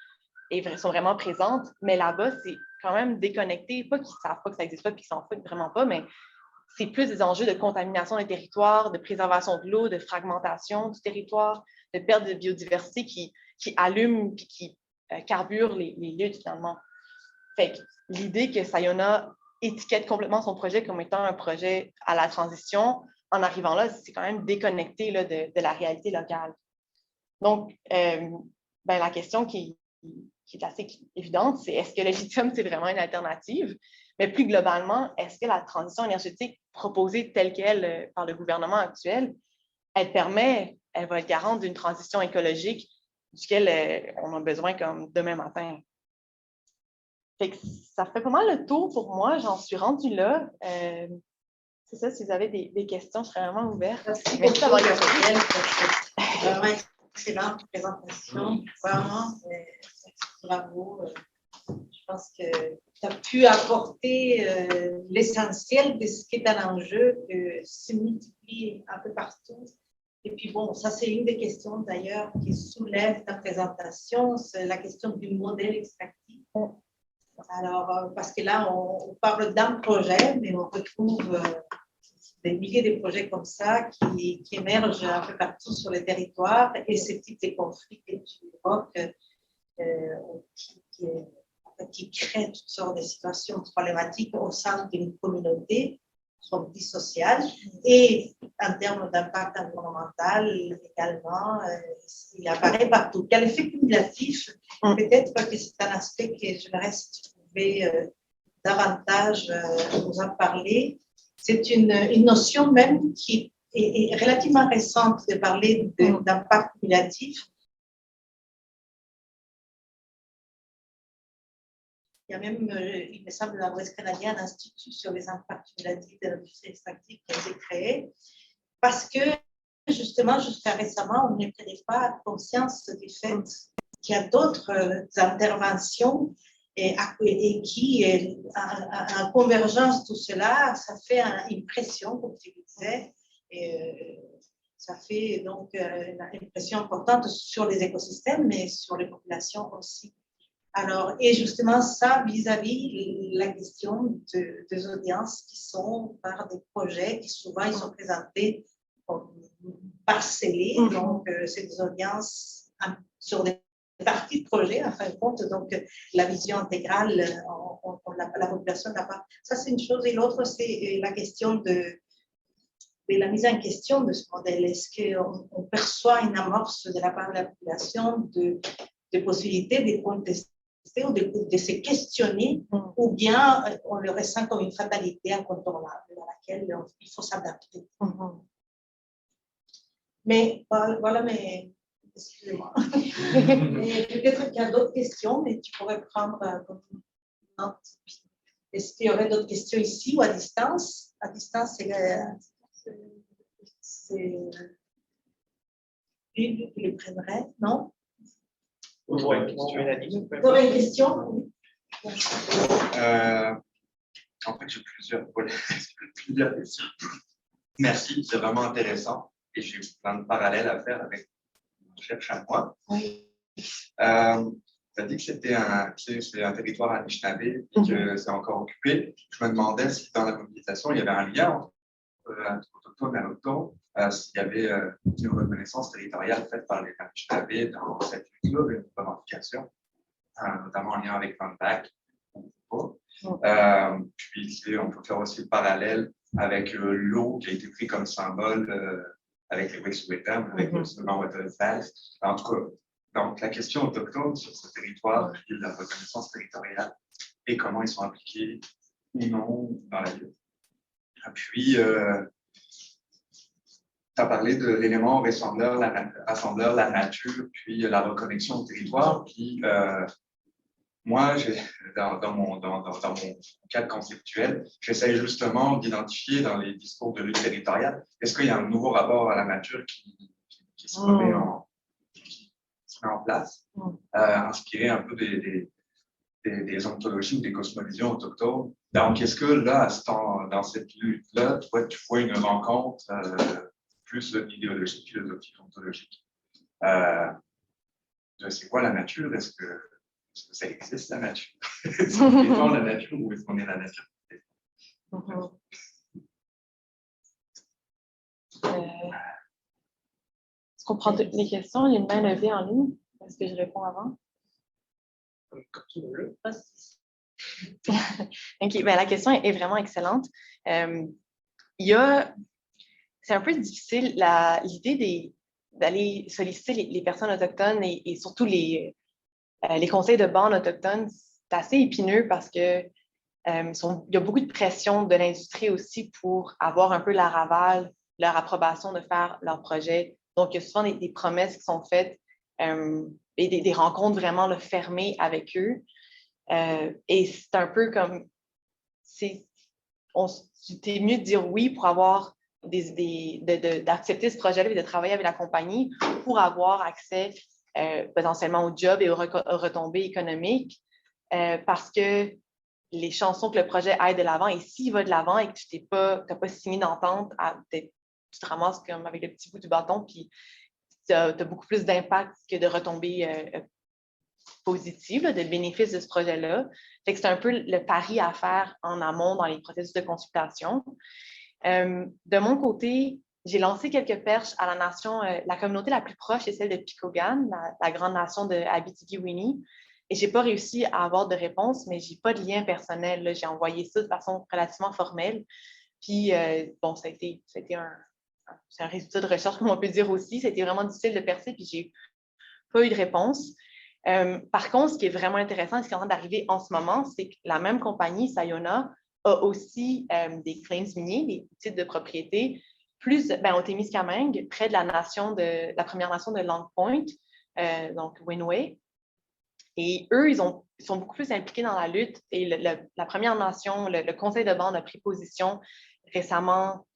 sont vraiment présentes, mais là-bas, c'est quand même déconnecté, pas qu'ils ne savent pas que ça n'existe pas et qu'ils s'en foutent vraiment pas, mais c'est plus des enjeux de contamination des territoires, de préservation de l'eau, de fragmentation du territoire, de perte de biodiversité qui allument et qui carburent les luttes finalement. Fait que l'idée que Sayona étiquette complètement son projet comme étant un projet à la transition, en arrivant là, c'est quand même déconnecté là, de la réalité locale. Donc, la question qui est assez évidente, c'est est-ce que le lithium, c'est vraiment une alternative? Mais plus globalement, est-ce que la transition énergétique proposée telle qu'elle par le gouvernement actuel, elle va être garante d'une transition écologique duquel on a besoin comme demain matin? Fait que ça fait pas mal le tour pour moi. J'en suis rendue là. C'est ça, si vous avez des questions, je serais vraiment ouverte. Merci d'avoir été vraiment excellente présentation. Vraiment, bravo. Je pense que tu as pu apporter l'essentiel de ce qui est un enjeu que se multiplie un peu partout. Et puis bon, ça c'est une des questions d'ailleurs qui soulève ta présentation, c'est la question du modèle extractif. Alors, parce que là, on parle d'un projet, mais on retrouve des milliers de projets comme ça qui émergent un peu partout sur le territoire et ces types de conflits que tu évoques qui créent toutes sortes de situations problématiques au sein d'une communauté, soit dit sociale, et en termes d'impact environnemental également, il apparaît partout. Quel effet cumulatif, peut-être que c'est un aspect que j'aimerais si tu pouvais davantage nous en parler. C'est une notion même qui est relativement récente de parler d'impact cumulatif. Il y a même, il me semble, dans l'Ouest canadien, un institut sur les impacts cumulatifs de l'industrie extractive qui a été créé, parce que, justement, jusqu'à récemment, on ne prenait pas conscience du fait qu'il y a d'autres interventions et qui, en convergence, tout cela, ça fait une pression, comme tu disais, et ça fait donc une pression importante sur les écosystèmes, mais sur les populations aussi. Alors, et justement, ça, vis-à-vis la question des audiences qui sont par des projets qui souvent ils sont présentés comme parcellés. Donc, c'est des audiences sur des parties de projet, en fin de compte. Donc, la vision intégrale, la population n'a pas. Ça, c'est une chose. Et l'autre, c'est la question de la mise en question de ce modèle. Est-ce qu'on perçoit une amorce de la part de la population de possibilités de contester ou de se questionner, ou bien on le ressent comme une fatalité incontournable à laquelle il faut s'adapter. Mais voilà, mais excusez-moi. Peut-être qu'il y a d'autres questions, mais tu pourrais prendre comme note. Est-ce qu'il y aurait d'autres questions ici ou à distance? À distance, c'est lui qui le prendrait, non? Vous aurez une question, Elanie? Vous aurez une question? En fait, j'ai plusieurs questions. Merci, c'est vraiment intéressant. Et j'ai plein de parallèles à faire avec mon recherche à moi. Oui. Tu as dit que c'est un territoire Anishinaabe et que c'est encore occupé. Je me demandais si dans la mobilisation, il y avait un lien entre autochtones et autochtones, s'il y avait une reconnaissance territoriale faite par les Anishinaabe dans cette culture, une revendication, notamment en lien avec Van Back. Puis on peut faire aussi le parallèle avec l'eau qui a été pris comme symbole avec les Wet'suwet'en, avec le slogan Water Fast. En tout cas, Donc, la question autochtone sur ce territoire, puis la reconnaissance territoriale et comment ils sont impliqués ou non dans la lutte. Puis, tu as parlé de l'élément rassembleur, la nature, puis la reconnexion au territoire. Puis, moi, dans mon cadre conceptuel, j'essaie justement d'identifier dans les discours de lutte territoriale, est-ce qu'il y a un nouveau rapport à la nature qui se met en place, inspiré un peu des ontologies ou des cosmovisions autochtones. Donc, est-ce que là, dans cette lutte-là, toi, tu vois une rencontre plus idéologique, philosophique, ontologique c'est quoi la nature? Est-ce que ça existe, la nature? Est-ce qu'on défend la nature ou est-ce qu'on est la nature? Est-ce qu'on prend toutes les questions? Il y a une main levée en ligne. Est-ce que je réponds avant? Comme tu veux. OK, ben, la question est vraiment excellente. C'est un peu difficile, l'idée d'aller solliciter les personnes autochtones et surtout les conseils de bande autochtones, c'est assez épineux parce que il y a beaucoup de pression de l'industrie aussi pour avoir un peu leur aval, leur approbation de faire leur projet. Donc, il y a souvent des promesses qui sont faites et des rencontres vraiment fermées avec eux. Et c'est un peu comme, c'était mieux de dire oui pour avoir d'accepter ce projet-là et de travailler avec la compagnie pour avoir accès potentiellement au job et aux retombées économiques parce que les chansons que le projet aille de l'avant et s'il va de l'avant et que tu n'as pas signé d'entente, tu te ramasses comme avec le petit bout du bâton puis tu as beaucoup plus d'impact que de retombées positives, de bénéfices de ce projet-là. Fait que c'est un peu le pari à faire en amont dans les processus de consultation. De mon côté, j'ai lancé quelques perches à la communauté la plus proche, c'est celle de Picogan, la grande nation de Abitibi-Winnie. Et je n'ai pas réussi à avoir de réponse, mais je n'ai pas de lien personnel. Là. J'ai envoyé ça de façon relativement formelle. Puis, bon, ça a été c'est un résultat de recherche, comme on peut dire aussi. C'était vraiment difficile de percer, puis je n'ai pas eu de réponse. Par contre, ce qui est vraiment intéressant, ce qui est en train d'arriver en ce moment, c'est que la même compagnie, Sayona, a aussi des claims miniers, des titres de propriété, au Témiscamingue, près de la Première Nation de Long Point, donc Winway. Et eux, ils sont beaucoup plus impliqués dans la lutte. Et la Première Nation, le Conseil de bande a pris position récemment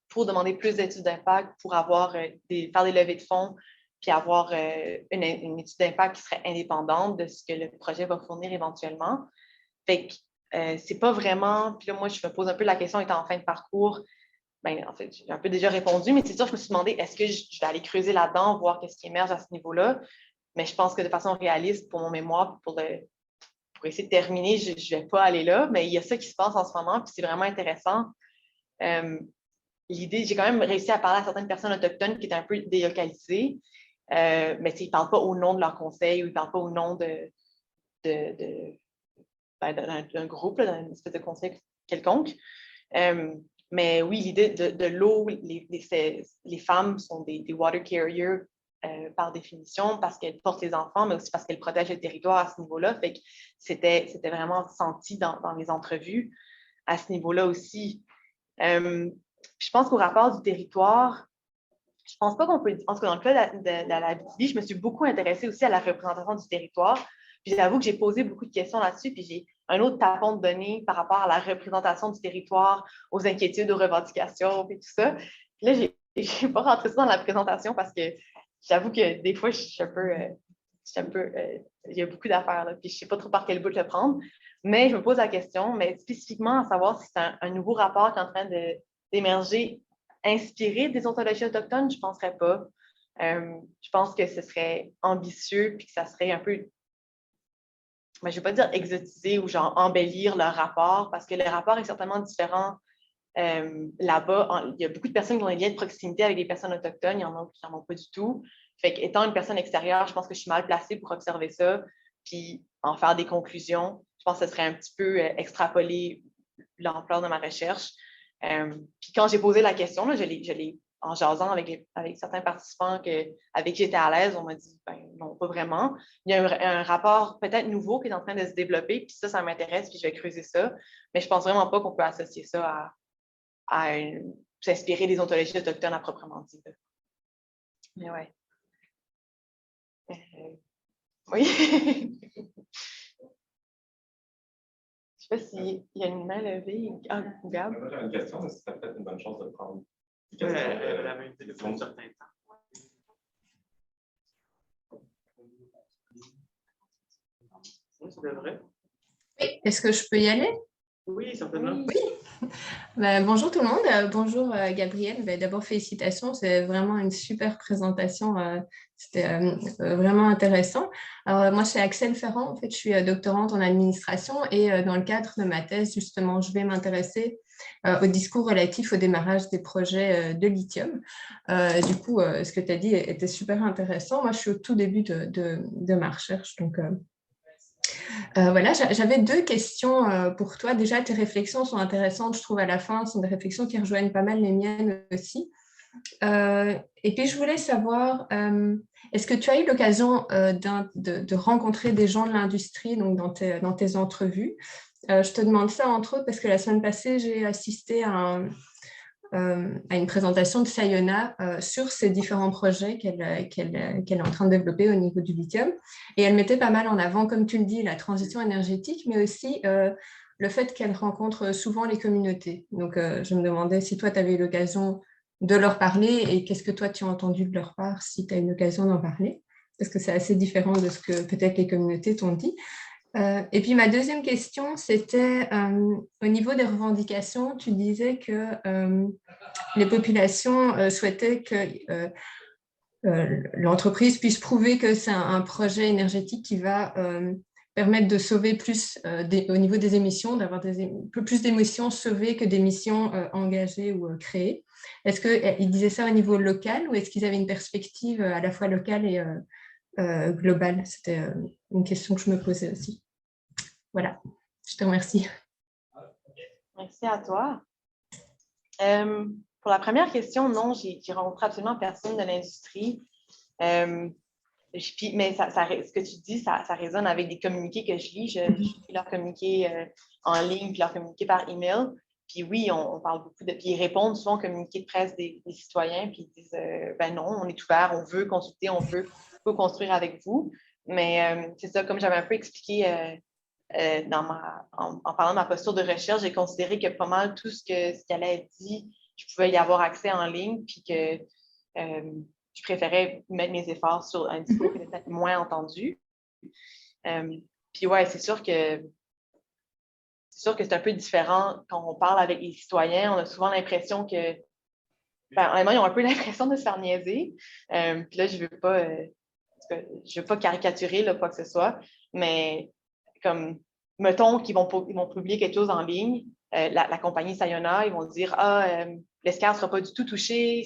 pour demander plus d'études d'impact, pour faire des levées de fonds, puis avoir une étude d'impact qui serait indépendante de ce que le projet va fournir éventuellement. Fait que c'est pas vraiment... Puis là, moi, je me pose un peu la question, étant en fin de parcours, en fait, j'ai un peu déjà répondu, mais c'est sûr, je me suis demandé, est-ce que je vais aller creuser là-dedans, voir qu'est-ce qui émerge à ce niveau-là? Mais je pense que de façon réaliste, pour mon mémoire, pour essayer de terminer, je ne vais pas aller là, mais il y a ça qui se passe en ce moment, puis c'est vraiment intéressant. L'idée, j'ai quand même réussi à parler à certaines personnes autochtones qui étaient un peu délocalisées, mais ils ne parlent pas au nom de leur conseil ou ils ne parlent pas au nom d'un groupe, d'une espèce de conseil quelconque. Mais oui, l'idée de l'eau, les femmes sont des water carriers par définition parce qu'elles portent les enfants, mais aussi parce qu'elles protègent le territoire à ce niveau-là. Fait que c'était vraiment senti dans les entrevues à ce niveau-là aussi. Je pense qu'au rapport du territoire, je pense pas qu'on peut... En tout cas, dans le cas de l'Abitibi, je me suis beaucoup intéressée aussi à la représentation du territoire. Puis j'avoue que j'ai posé beaucoup de questions là-dessus, puis j'ai un autre tapon de données par rapport à la représentation du territoire, aux inquiétudes, aux revendications, et tout ça. Puis là, je n'ai pas rentré ça dans la présentation parce que j'avoue que des fois, je suis un peu il y a beaucoup d'affaires, là, puis je ne sais pas trop par quel bout le prendre. Mais je me pose la question, mais spécifiquement à savoir si c'est un nouveau rapport qui est en train d'émerger inspiré des ontologies autochtones, je ne penserais pas. Je pense que ce serait ambitieux puis que ça serait un peu, je ne vais pas dire exotiser ou genre embellir leur rapport parce que le rapport est certainement différent là-bas. Il y a beaucoup de personnes qui ont des liens de proximité avec des personnes autochtones, il y en a qui n'en ont pas du tout. Fait qu'étant une personne extérieure, je pense que je suis mal placée pour observer ça puis en faire des conclusions. Je pense que ce serait un petit peu extrapoler l'ampleur de ma recherche. Puis quand j'ai posé la question, là, je l'ai en jasant avec certains participants avec qui j'étais à l'aise, on m'a dit, ben non, pas vraiment. Il y a un rapport peut-être nouveau qui est en train de se développer, puis ça m'intéresse, puis je vais creuser ça. Mais je pense vraiment pas qu'on peut associer ça à s'inspirer des ontologies autochtones à proprement dit. Mais ouais. Oui. Je ne sais pas s'il y a une main levée. Ah, Gab. J'avais une question, mais c'est peut-être une bonne chose de prendre une Elle question. avait un téléphone un certain temps. Oui, ça devrait. Oui, est-ce que je peux y aller? Oui, certainement. Oui. Bonjour tout le monde, bonjour Gabrielle. D'abord, félicitations, c'est vraiment une super présentation, c'était vraiment intéressant. Alors, moi, c'est Axel Ferrand, en fait, je suis doctorante en administration et dans le cadre de ma thèse, justement, je vais m'intéresser au discours relatif au démarrage des projets de lithium. Du coup, ce que tu as dit était super intéressant. Moi, je suis au tout début de ma recherche, donc... voilà, j'avais deux questions pour toi. Déjà, tes réflexions sont intéressantes, je trouve, à la fin. Ce sont des réflexions qui rejoignent pas mal les miennes aussi. Et puis, je voulais savoir, est-ce que tu as eu l'occasion de rencontrer des gens de l'industrie donc dans tes entrevues? Je te demande ça, entre autres, parce que la semaine passée, j'ai assisté à une présentation de Sayona sur ces différents projets qu'elle est en train de développer au niveau du lithium. Et elle mettait pas mal en avant, comme tu le dis, la transition énergétique, mais aussi le fait qu'elle rencontre souvent les communautés. Donc, je me demandais si toi, tu avais eu l'occasion de leur parler et qu'est-ce que toi, tu as entendu de leur part, si tu as eu l'occasion d'en parler, parce que c'est assez différent de ce que peut-être les communautés t'ont dit. Et puis ma deuxième question, c'était au niveau des revendications, tu disais que les populations souhaitaient que l'entreprise puisse prouver que c'est un projet énergétique qui va permettre de sauver plus au niveau des émissions, d'avoir plus d'émissions sauvées que d'émissions engagées ou créées. Est-ce qu'ils disaient ça au niveau local ou est-ce qu'ils avaient une perspective à la fois locale et globale? C'était une question que je me posais aussi. Voilà, je te remercie. Merci à toi. Pour la première question, non, j'ai rencontré absolument personne de l'industrie. Mais ce que tu dis, ça résonne avec des communiqués que je lis. Je lis leurs communiqués en ligne, puis leurs communiqués par email. Puis oui, on parle beaucoup de... Puis ils répondent souvent aux communiqués de presse des citoyens, puis ils disent ben non, on est ouvert, on veut consulter, on veut co-construire avec vous. Mais c'est ça, comme j'avais un peu expliqué en parlant de ma posture de recherche, j'ai considéré que pas mal tout ce qui allait être dit, je pouvais y avoir accès en ligne, puis que je préférais mettre mes efforts sur un discours qui était peut-être moins entendu. Puis ouais, c'est sûr que c'est un peu différent quand on parle avec les citoyens. On a souvent l'impression que, honnêtement, ils ont un peu l'impression de se faire niaiser. Puis là, je veux pas caricaturer là, quoi que ce soit, mais comme, mettons qu'ils vont publier quelque chose en ligne, la compagnie Sayona, ils vont dire l'escale ne sera pas du tout touchée,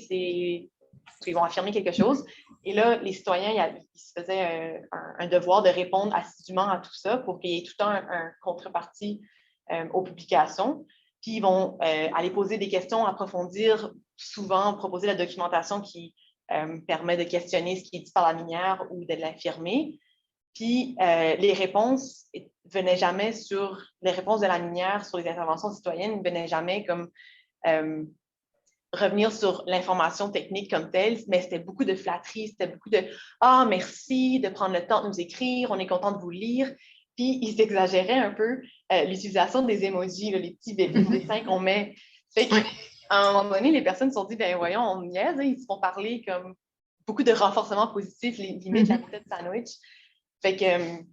ils vont affirmer quelque chose. Et là, les citoyens, ils se faisaient un devoir de répondre assidûment à tout ça pour qu'il y ait tout le temps un contrepartie aux publications. Puis ils vont aller poser des questions, approfondir, souvent proposer la documentation qui permet de questionner ce qui est dit par la minière ou de l'affirmer. Puis les réponses venaient jamais les réponses de la minière sur les interventions citoyennes ne venaient jamais comme revenir sur l'information technique comme telle, mais c'était beaucoup de flatterie, c'était beaucoup de « Ah, merci de prendre le temps de nous écrire, on est content de vous lire ». Puis ils exagéraient un peu l'utilisation des emojis, là, les petits dessins qu'on met. Fait qu'à un moment donné, les personnes se sont dit « Ben voyons, on niaise, ils se font parler comme beaucoup de renforcement positif, limite la méthode sandwich ». Fait que je ne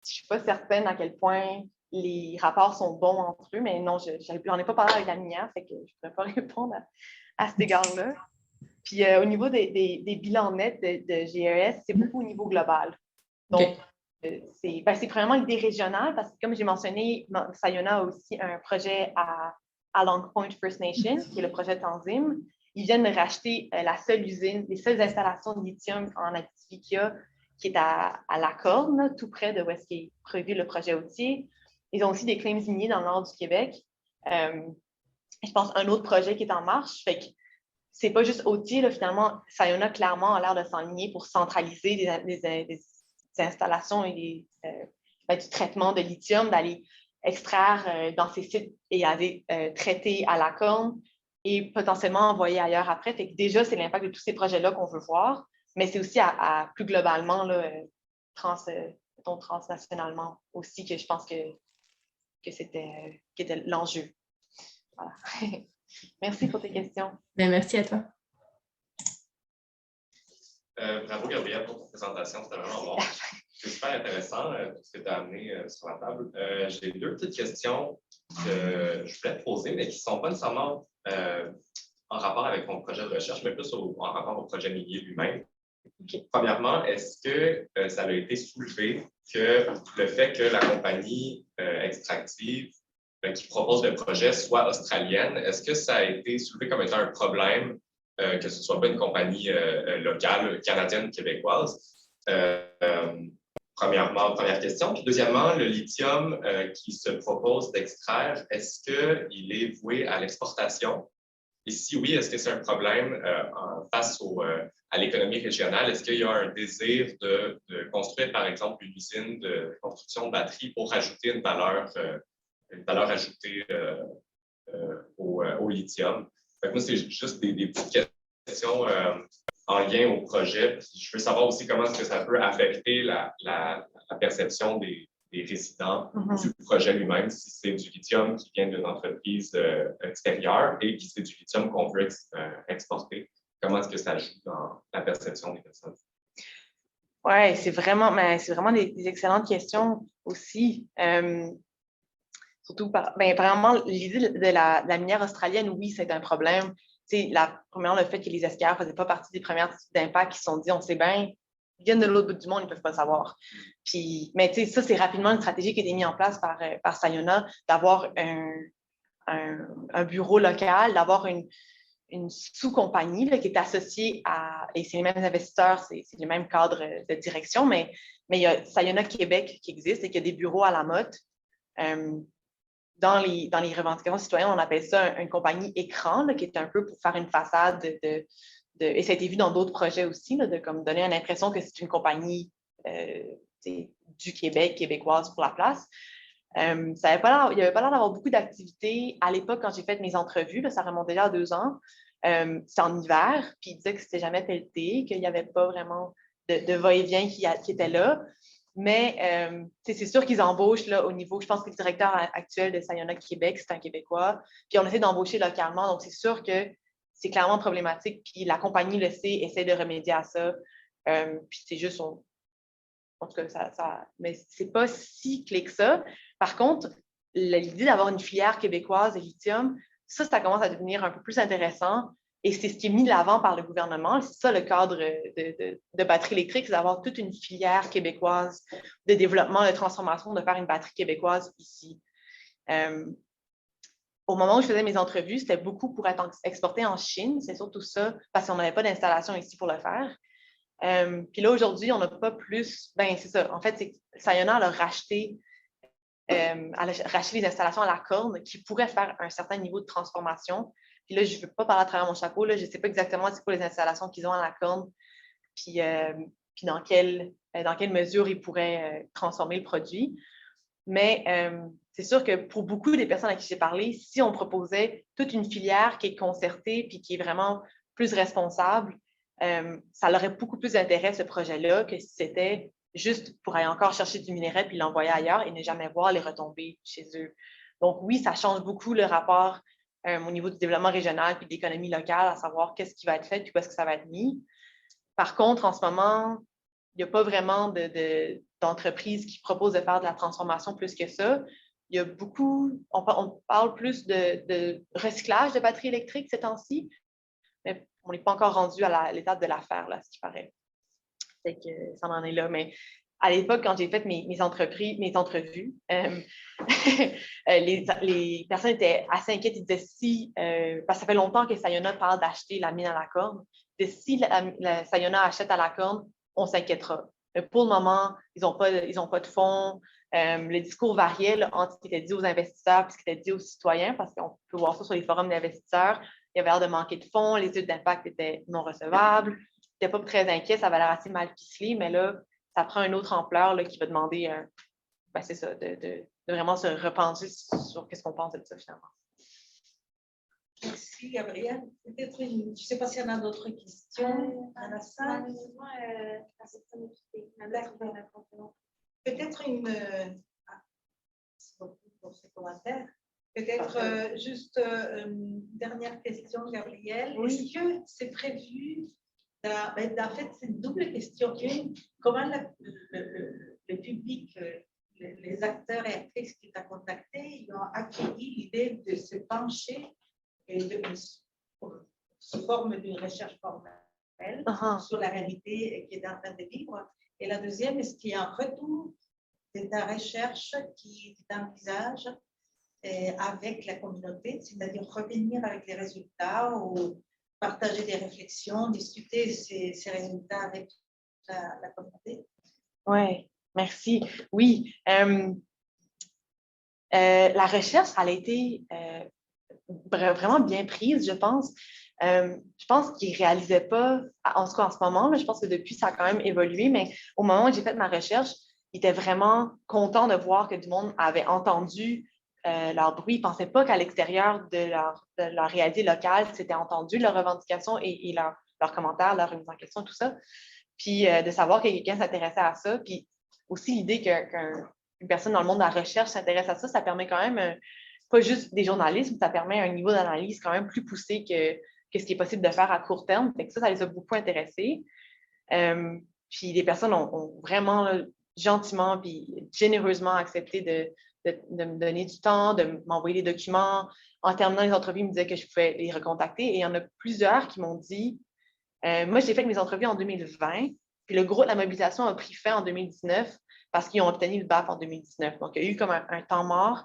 suis pas certaine à quel point les rapports sont bons entre eux, mais non, j'en ai pas parlé avec la minière, fait que je ne pourrais pas répondre à cet égard-là. Puis au niveau des bilans nets de GES, c'est beaucoup au niveau global. Donc, c'est premièrement l'idée régionale, parce que comme j'ai mentionné, Sayona a aussi un projet à Long Point First Nation, qui est le projet Tanzim. Ils viennent de racheter la seule usine, les seules installations de lithium en Abitibi qui est à La Corne, tout près de où est-ce qu'est prévu le projet Autier. Ils ont aussi des claims miniers dans le nord du Québec. Je pense un autre projet qui est en marche. Fait que c'est pas juste OT, là, finalement, Sayona clairement a l'air de s'enligner pour centraliser des installations et du traitement de lithium, d'aller extraire dans ces sites et aller traiter à la corne et potentiellement envoyer ailleurs après. Fait que déjà, c'est l'impact de tous ces projets-là qu'on veut voir, mais c'est aussi plus globalement, là, transnationalement aussi, que je pense que c'était l'enjeu. Voilà. Merci pour tes questions. Ben, merci à toi. Bravo, Gabrielle, pour ta présentation. C'était vraiment bon. C'est super intéressant tout ce que tu as amené sur la table. J'ai 2 petites questions que je voulais te poser, mais qui ne sont pas nécessairement en rapport avec ton projet de recherche, mais plus en rapport au projet minier lui-même. Okay. Premièrement, est-ce que ça a été soulevé que le fait que la compagnie extractive qui propose le projet soit australienne, est-ce que ça a été soulevé comme étant un problème que ce ne soit pas une compagnie locale, canadienne, québécoise? Première question. Puis deuxièmement, le lithium qui se propose d'extraire, est-ce qu'il est voué à l'exportation? Et si oui, est-ce que c'est un problème face à l'économie régionale? Est-ce qu'il y a un désir de construire, par exemple, une usine de construction de batteries pour ajouter une valeur ajoutée au lithium? Fait que moi, c'est juste des petites questions en lien au projet. Puis je veux savoir aussi comment est-ce que ça peut affecter la perception des résidents du projet lui-même, si c'est du lithium qui vient d'une entreprise extérieure et si c'est du lithium qu'on veut exporter. Comment est-ce que ça joue dans la perception des personnes? Oui, c'est vraiment des excellentes questions aussi. Surtout, vraiment, l'idée de la minière australienne, oui, c'est un problème. Premièrement, le fait que les escarres ne faisaient pas partie des premières études d'impact qui se sont dit, on sait bien, ils viennent de l'autre bout du monde, ils ne peuvent pas savoir. Mais ça, c'est rapidement une stratégie qui a été mise en place par Sayona, d'avoir un bureau local, d'avoir une sous-compagnie qui est associée et c'est les mêmes investisseurs, c'est les mêmes cadres de direction, mais il y a Sayona Québec qui existe et qui a des bureaux à la Motte. Dans les revendications citoyennes, on appelle ça une compagnie écran, là, qui est un peu pour faire une façade et ça a été vu dans d'autres projets aussi, là, de comme donner une impression que c'est une compagnie du Québec, québécoise pour la place. Il n'y avait pas l'air d'avoir beaucoup d'activités. À l'époque, quand j'ai fait mes entrevues, là, ça remonte déjà à 2 ans, c'était en hiver, puis ils disaient que c'était jamais pelleté, qu'il n'y avait pas vraiment de va-et-vient qui était là. Mais c'est sûr qu'ils embauchent là, au niveau, je pense que le directeur actuel de Sayona Québec, c'est un Québécois. Puis on essaie d'embaucher localement, donc c'est sûr que c'est clairement problématique. Puis la compagnie le sait, essaie de remédier à ça. Puis c'est juste, en tout cas, mais c'est pas si clé que ça. Par contre, l'idée d'avoir une filière québécoise de lithium, ça commence à devenir un peu plus intéressant. Et c'est ce qui est mis de l'avant par le gouvernement. C'est ça le cadre de batterie électrique, c'est d'avoir toute une filière québécoise de développement, de transformation, de faire une batterie québécoise ici. Au moment où je faisais mes entrevues, c'était beaucoup pour être exporté en Chine. C'est surtout ça, parce qu'on n'avait pas d'installation ici pour le faire. Puis là, aujourd'hui, on n'a pas plus... c'est ça. En fait, Sayona a racheté les installations à la corne qui pourraient faire un certain niveau de transformation. Puis là, je ne veux pas parler à travers mon chapeau. Là, je ne sais pas exactement c'est quoi les installations qu'ils ont à la corne, puis dans quelle mesure ils pourraient transformer le produit. Mais c'est sûr que pour beaucoup des personnes à qui j'ai parlé, si on proposait toute une filière qui est concertée puis qui est vraiment plus responsable, ça leur aurait beaucoup plus d'intérêt, ce projet-là, que si c'était juste pour aller encore chercher du minerai puis l'envoyer ailleurs et ne jamais voir les retombées chez eux. Donc oui, ça change beaucoup le rapport au niveau du développement régional puis de l'économie locale, à savoir qu'est-ce qui va être fait puis où est-ce que ça va être mis. Par contre, en ce moment, il n'y a pas vraiment d'entreprises qui proposent de faire de la transformation plus que ça. Il y a beaucoup, on parle plus de recyclage de batteries électriques ces temps-ci, mais on n'est pas encore rendu à l'étape de l'affaire, là, ce qui paraît. Fait que ça en est là, mais à l'époque, quand j'ai fait mes entrevues, les personnes étaient assez inquiètes. Ils disaient parce que ça fait longtemps que Sayona parle d'acheter la mine à la corne, si Sayona achète à la corne, on s'inquiétera. Mais pour le moment, ils n'ont pas de fonds. Le discours variait entre ce qui était dit aux investisseurs et ce qui était dit aux citoyens, parce qu'on peut voir ça sur les forums d'investisseurs. il avait l'air de manquer de fonds, les études d'impact étaient non recevables. Il n'était pas très inquiet, ça avait l'air assez mal ficelé, mais là, ça prend une autre ampleur là, qui va demander, c'est ça, de vraiment se repenser sur ce qu'on pense de ça finalement. Merci, Gabrielle. Peut-être je ne sais pas s'il y en a d'autres questions à la salle. Peut-être merci beaucoup pour ces commentaires. Peut-être juste une dernière question, Gabrielle. Oui. Est-ce que c'est prévu, en fait, c'est une double question. Comment le public, les acteurs et actrices qui t'ont contacté, ils ont accueilli l'idée de se pencher et sous forme d'une recherche formelle sur la réalité qui est en train de vivre. Et la deuxième, est-ce qu'il y a un retour de ta recherche qui t'envisage avec la communauté, c'est-à-dire revenir avec les résultats ou partager des réflexions, discuter ces résultats avec la communauté? Oui, merci. Oui, la recherche, elle a été vraiment bien prise, je pense. Je pense qu'ils ne réalisaient pas, en tout cas en ce moment, là, je pense que depuis, ça a quand même évolué, mais au moment où j'ai fait ma recherche, ils étaient vraiment contents de voir que du monde avait entendu leur bruit. Ils ne pensaient pas qu'à l'extérieur de leur réalité locale, c'était entendu leurs revendications et leurs commentaires, leurs remises en question, tout ça. Puis de savoir que quelqu'un s'intéressait à ça. Puis aussi l'idée qu'une personne dans le monde de la recherche s'intéresse à ça, ça permet quand même pas juste des journalistes, mais ça permet un niveau d'analyse quand même plus poussé que ce qui est possible de faire à court terme. Fait que ça les a beaucoup intéressés. Puis les personnes ont vraiment gentiment puis généreusement accepté de me donner du temps, de m'envoyer des documents. En terminant les entrevues, ils me disaient que je pouvais les recontacter. Et il y en a plusieurs qui m'ont dit, moi, j'ai fait mes entrevues en 2020, puis la mobilisation a pris fin en 2019 parce qu'ils ont obtenu le BAP en 2019. Donc, il y a eu comme un temps mort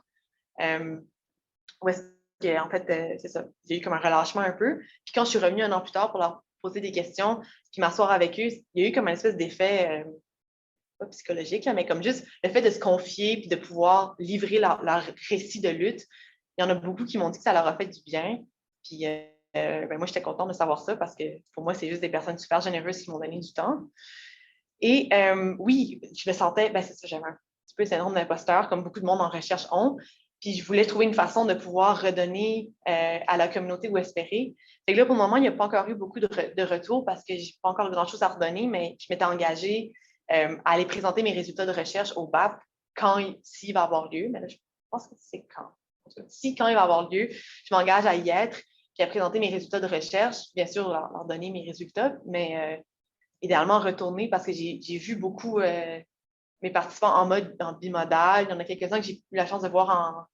où est-ce que, en fait, c'est ça, il y a eu comme un relâchement un peu. Puis quand je suis revenue un an plus tard pour leur poser des questions, puis m'asseoir avec eux, il y a eu comme une espèce d'effet, pas psychologique, là, mais comme juste le fait de se confier puis de pouvoir livrer leur récit de lutte. Il y en a beaucoup qui m'ont dit que ça leur a fait du bien. Puis moi, j'étais contente de savoir ça parce que pour moi, c'est juste des personnes super généreuses qui m'ont donné du temps. Et oui, je me sentais, c'est ça, j'avais un petit peu le syndrome d'imposteur, comme beaucoup de monde en recherche ont. Puis je voulais trouver une façon de pouvoir redonner à la communauté ou espérer. Fait que là, pour le moment, il n'y a pas encore eu beaucoup de retours parce que je n'ai pas encore grand-chose à redonner, mais je m'étais engagée à aller présenter mes résultats de recherche au BAP s'il va avoir lieu. Mais là, je pense que c'est quand. Quand il va avoir lieu, je m'engage à y être, puis à présenter mes résultats de recherche, bien sûr, leur donner mes résultats, mais idéalement retourner parce que j'ai vu beaucoup mes participants en bimodal. Il y en a quelques-uns que j'ai eu la chance de voir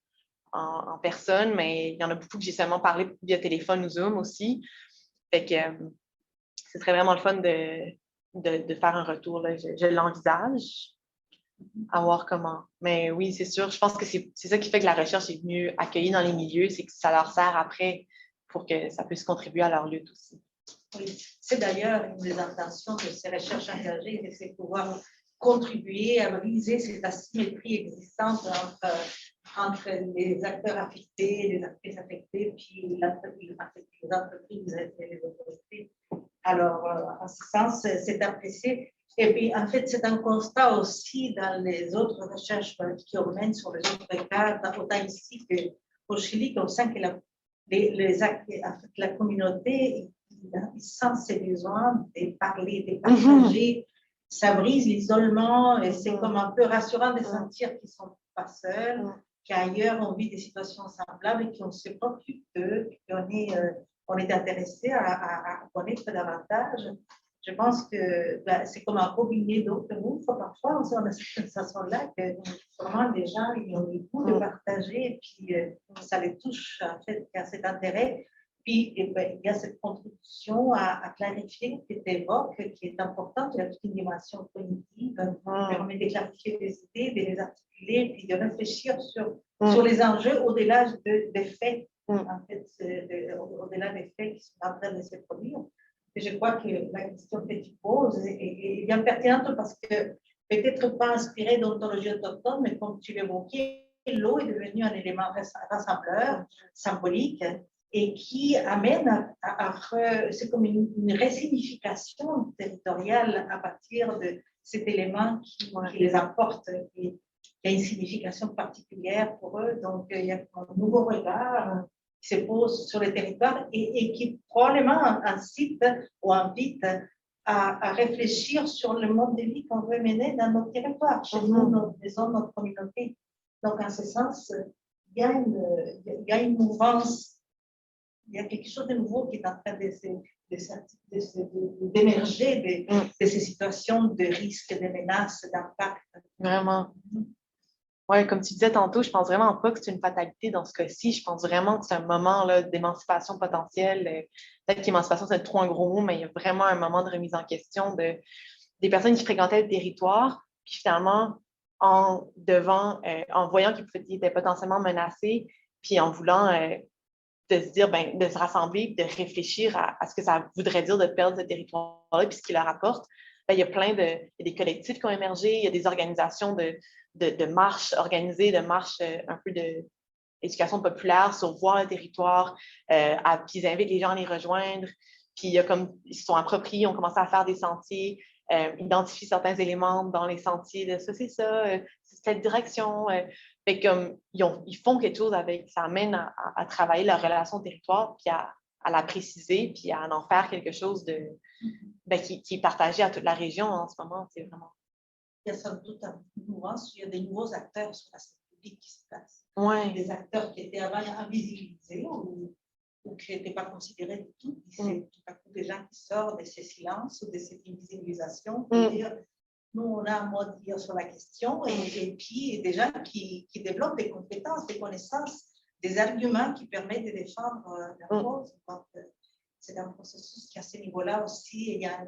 en personne, mais il y en a beaucoup que j'ai seulement parlé via téléphone ou Zoom aussi. Fait que ce serait vraiment le fun de faire un retour. Là. Je l'envisage, à voir comment. Mais oui, c'est sûr, je pense que c'est ça qui fait que la recherche est mieux accueillie dans les milieux, c'est que ça leur sert après pour que ça puisse contribuer à leur lutte aussi. Oui, c'est d'ailleurs une des intentions de ces recherches engagées, c'est pouvoir contribuer à briser cette asymétrie existante entre les acteurs affectés, les actrices affectées, puis les entreprises et les autorités. Alors, en ce sens, c'est apprécié. Et puis, en fait, c'est un constat aussi dans les autres recherches qui mènent sur les autres cas, autant ici qu'au Chili, qu'on sent que la communauté, ils sentent ses besoins de parler, de partager. Ça brise l'isolement et c'est comme un peu rassurant de sentir qu'ils ne sont pas seuls, qu'ailleurs on vit des situations semblables et qu'on se préoccupe d'eux, qu'on est intéressé à connaître davantage. Je pense que c'est comme un robinet d'eau que nous, parfois, on a cette sensation-là que vraiment les gens ils ont le goût de partager et puis ça les touche en fait à cet intérêt. Puis il y a cette contribution à clarifier que tu évoques, qui est importante, il y a toute une dimension cognitive, qui permet de clarifier des idées, de les articuler, puis de réfléchir sur les enjeux au-delà des faits, en fait, au-delà des faits qui sont en train de se produire. Et je crois que la question que tu poses est bien pertinente parce que peut-être pas inspirée d'ontologie autochtone, mais comme tu l'évoquais, l'eau est devenue un élément rassembleur, symbolique, et qui amène c'est comme une résignification territoriale à partir de cet élément qui les apporte. Et il y a une signification particulière pour eux. Donc, il y a un nouveau regard qui se pose sur le territoire et qui probablement incite ou invite à réfléchir sur le mode de vie qu'on veut mener dans notre territoire, chez nous, notre maison, notre communauté. Donc, en ce sens, il y a une mouvance, il y a quelque chose de nouveau qui est en train d'émerger de ces situations de risque, de menaces, d'impact. Vraiment. Oui, comme tu disais tantôt, je pense vraiment pas que c'est une fatalité dans ce cas-ci. Je pense vraiment que c'est un moment là, d'émancipation potentielle. Peut-être qu'émancipation, c'est trop un gros mot, mais il y a vraiment un moment de remise en question des personnes qui fréquentaient le territoire, puis finalement, en voyant qu'ils étaient potentiellement menacés, puis en voulant de se dire, de se rassembler, de réfléchir à ce que ça voudrait dire de perdre ce territoire-là, puis ce qu'il leur apporte. Il y a il y a des collectifs qui ont émergé, il y a des organisations de marches organisées, de marches un peu d'éducation populaire sur voir le territoire, puis ils invitent les gens à les rejoindre, puis ils se sont appropriés, ont commencé à faire des sentiers, identifient certains éléments dans les sentiers, de ça, c'est ça, c'est cette direction. Fait comme, ils font quelque chose avec, ça amène à travailler leur relation au territoire, puis à la préciser, puis à en faire quelque chose qui est partagé à toute la région en ce moment. C'est vraiment... Il y a sans doute une mouvance, il y a des nouveaux acteurs sur la scène publique qui se passent. Ouais. Des acteurs qui étaient avant invisibilisés ou qui n'étaient pas considérés du tout. C'est tout à coup des gens qui sortent de ces silences ou de cette invisibilisation pour dire nous, on a un mot à dire sur la question et puis des gens qui développent des compétences, des connaissances, des arguments qui permettent de défendre la cause. C'est un processus qui, à ce niveau-là aussi, il y a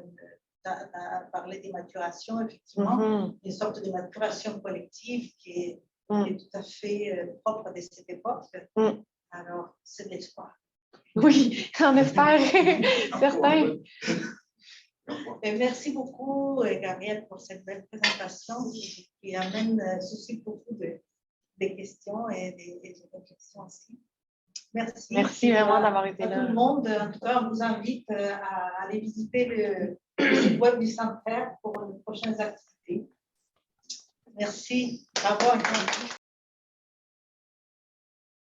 tu as parlé des maturations, effectivement, une sorte de maturation collective qui est tout à fait propre de cette époque. Alors, c'est de l'espoir. Oui, on espère, certain. Et merci beaucoup, Gabrielle, pour cette belle présentation qui suscite beaucoup de questions et de réflexions aussi. Merci. Merci vraiment d'avoir été là. Tout le monde, en tout cas, on vous invite à aller visiter le site web du Centre pour les prochaines activités. Merci. Bravo.